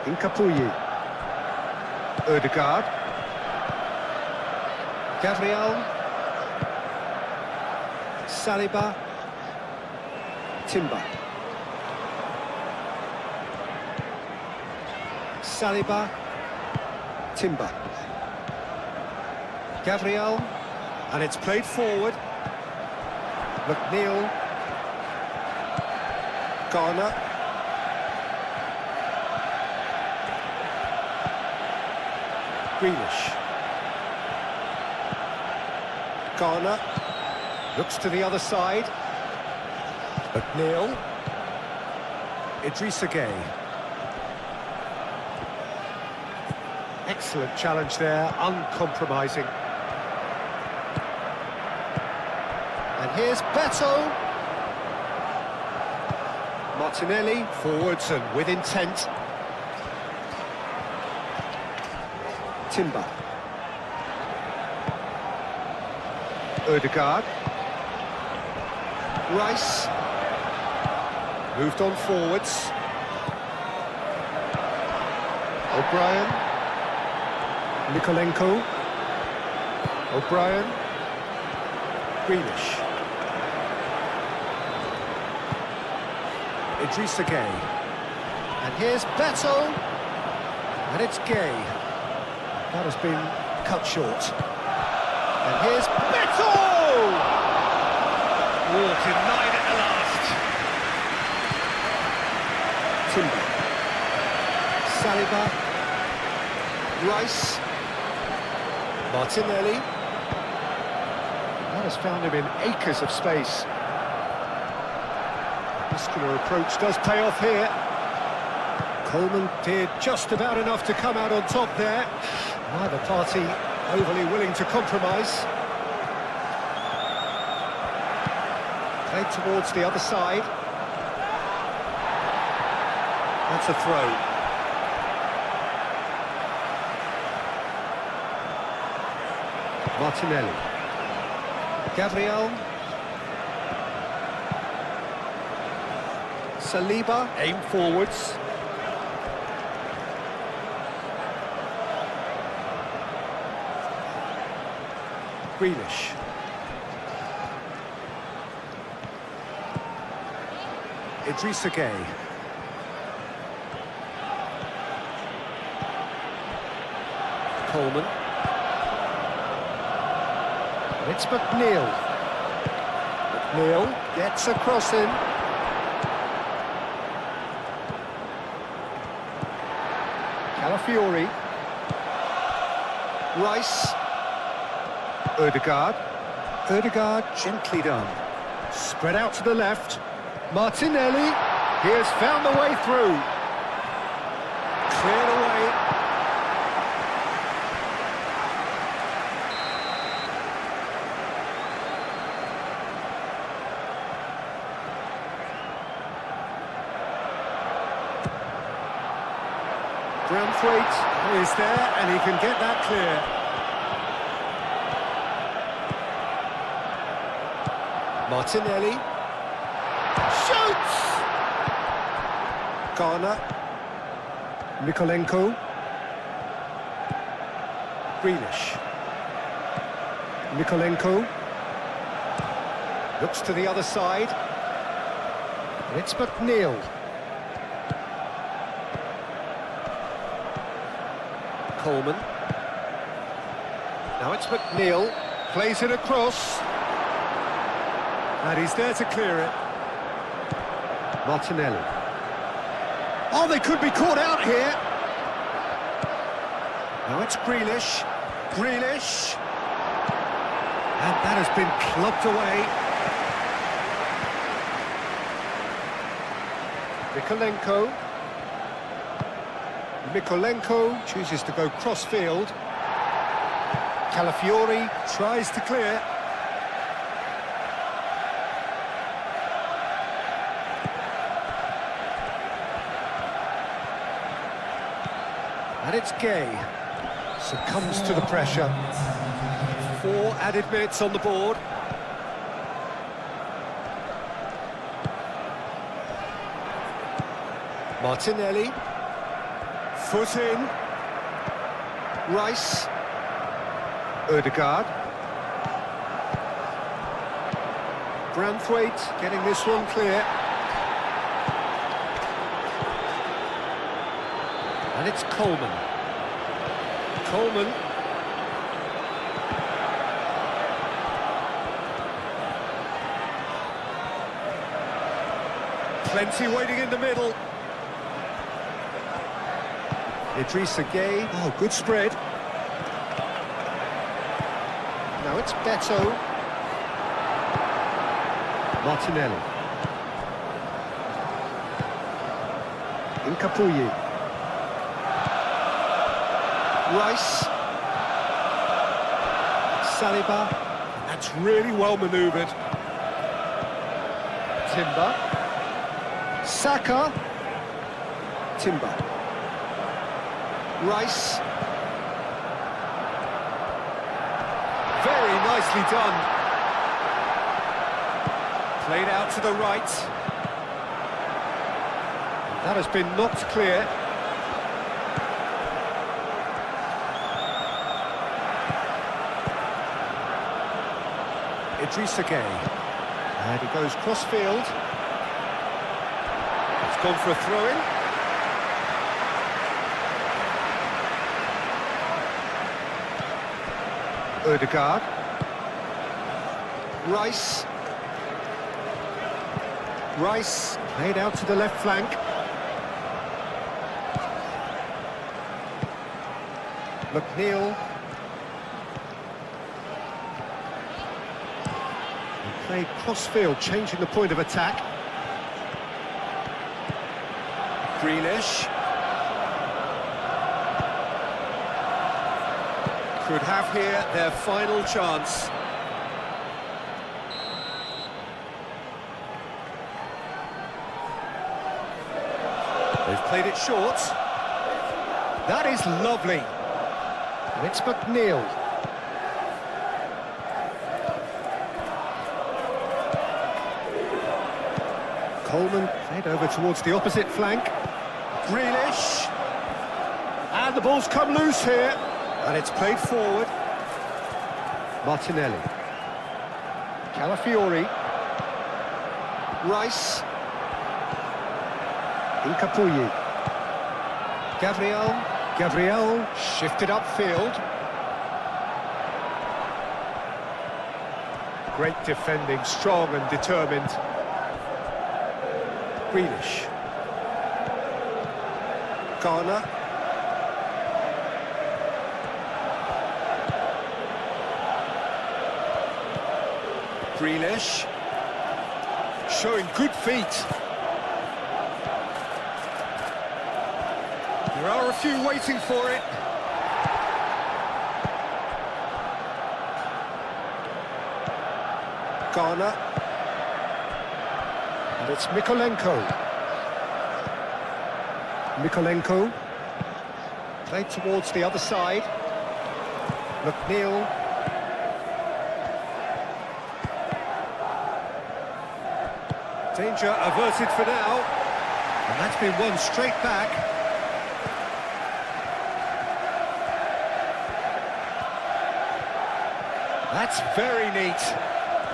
Incapuyi. Ødegaard. Gabriel. Saliba. Timber. Saliba. Timber. Gabriel. And it's played forward. McNeil. Garner. Grealish. Garner. Looks to the other side. McNeil. Idrissa Gueye. Excellent challenge there, uncompromising. And here's Beto. Martinelli, forwards and with intent. Timber. Ødegaard. Rice. Moved on forwards. O'Brien. Nikolenko. O'Brien. Grealish. Idrissa Gueye. And here's Beto. And it's Gueye. That has been cut short. And here's Beto! Oh, denied at the last. Timber. Saliba. Rice. Martinelli. That has found him in acres of space. Muscular approach does pay off here. Coleman did just about enough to come out on top there. Neither party overly willing to compromise. Played towards the other side. That's a throw. Martinelli. Gabriel. Saliba, aim forwards. Grealish. Idrissa Gueye. Coleman. And it's McNeil. McNeil gets a cross in. Calafiori. Rice. Ødegaard. Ødegaard gently done. Spread out to the left. Martinelli. He has found the way through. Cleared away. Braithwaite is there and he can get that clear. Martinelli. Shoots! Garner. Nikolenko. Grealish. Nikolenko. Looks to the other side. And it's McNeil. Coleman. Now it's McNeil. Plays it across. And he's there to clear it. Martinelli. Oh, they could be caught out here. Now it's Grealish. Grealish. And that has been clubbed away. Nikolenko. Mikolenko chooses to go cross-field. Calafiori tries to clear. And it's Gueye. Succumbs to the pressure. 4 added minutes on the board. Martinelli. Foot in. Rice. Ødegaard. Branthwaite getting this one clear. And it's Coleman. Coleman. Plenty waiting in the middle. Idrissa Gueye. Oh, good spread. Now it's Beto. Martinelli. Incapuyi. Rice. Saliba. That's really well manoeuvred. Timber. Saka. Timber. Rice. Very nicely done. Played out to the right. That has been knocked clear. Idrissa Gueye. And he goes cross-field. It's gone for a throw-in. Ødegaard. Rice. Rice played out to the left flank. McNeil. He played cross-field, changing the point of attack. Grealish. Could have here their final chance. They've played it short. That is lovely. And it's McNeil. Coleman played over towards the opposite flank. Grealish. And the ball's come loose here. And it's played forward. Martinelli. Calafiori. Rice. Incapuyi. Gabriel shifted upfield. Great defending, strong and determined. Grealish. Garner. Grealish. Showing good feet. There are a few waiting for it. Garner. And it's Mikolenko. Mikolenko. Played towards the other side. McNeil. Danger averted for now. And that's been won straight back. That's very neat.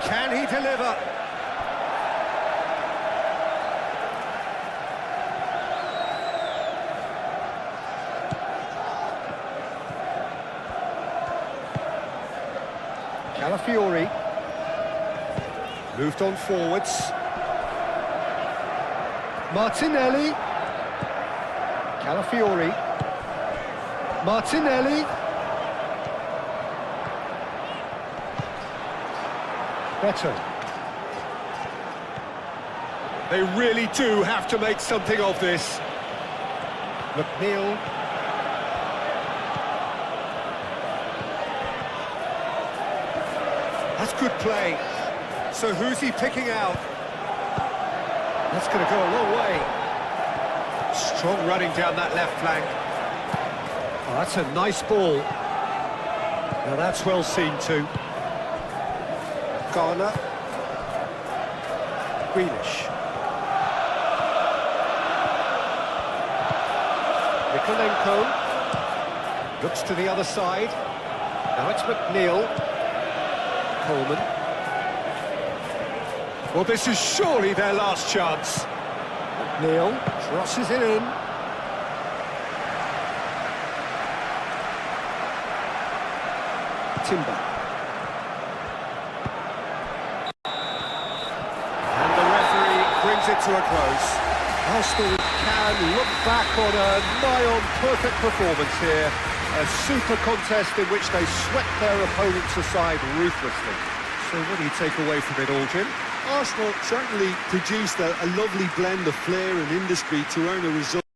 Can he deliver? Calafiori. Moved on forwards. Martinelli. Calafiori. Martinelli. Beto. They really do have to make something of this. McNeil. That's good play. So who's he picking out? That's going to go a long way. Strong running down that left flank. Oh, that's a nice ball. Now that's well seen too. Garner. Grealish. Yarmolenko looks to the other side. Now it's McNeil. Coleman. Well, this is surely their last chance. McNeil crosses it in. Timber. And the referee brings it to a close. Arsenal can look back on a nigh-on perfect performance here. A super contest in which they swept their opponents aside ruthlessly. So what do you take away from it all, Jim? Arsenal certainly produced a lovely blend of flair and industry to earn a result.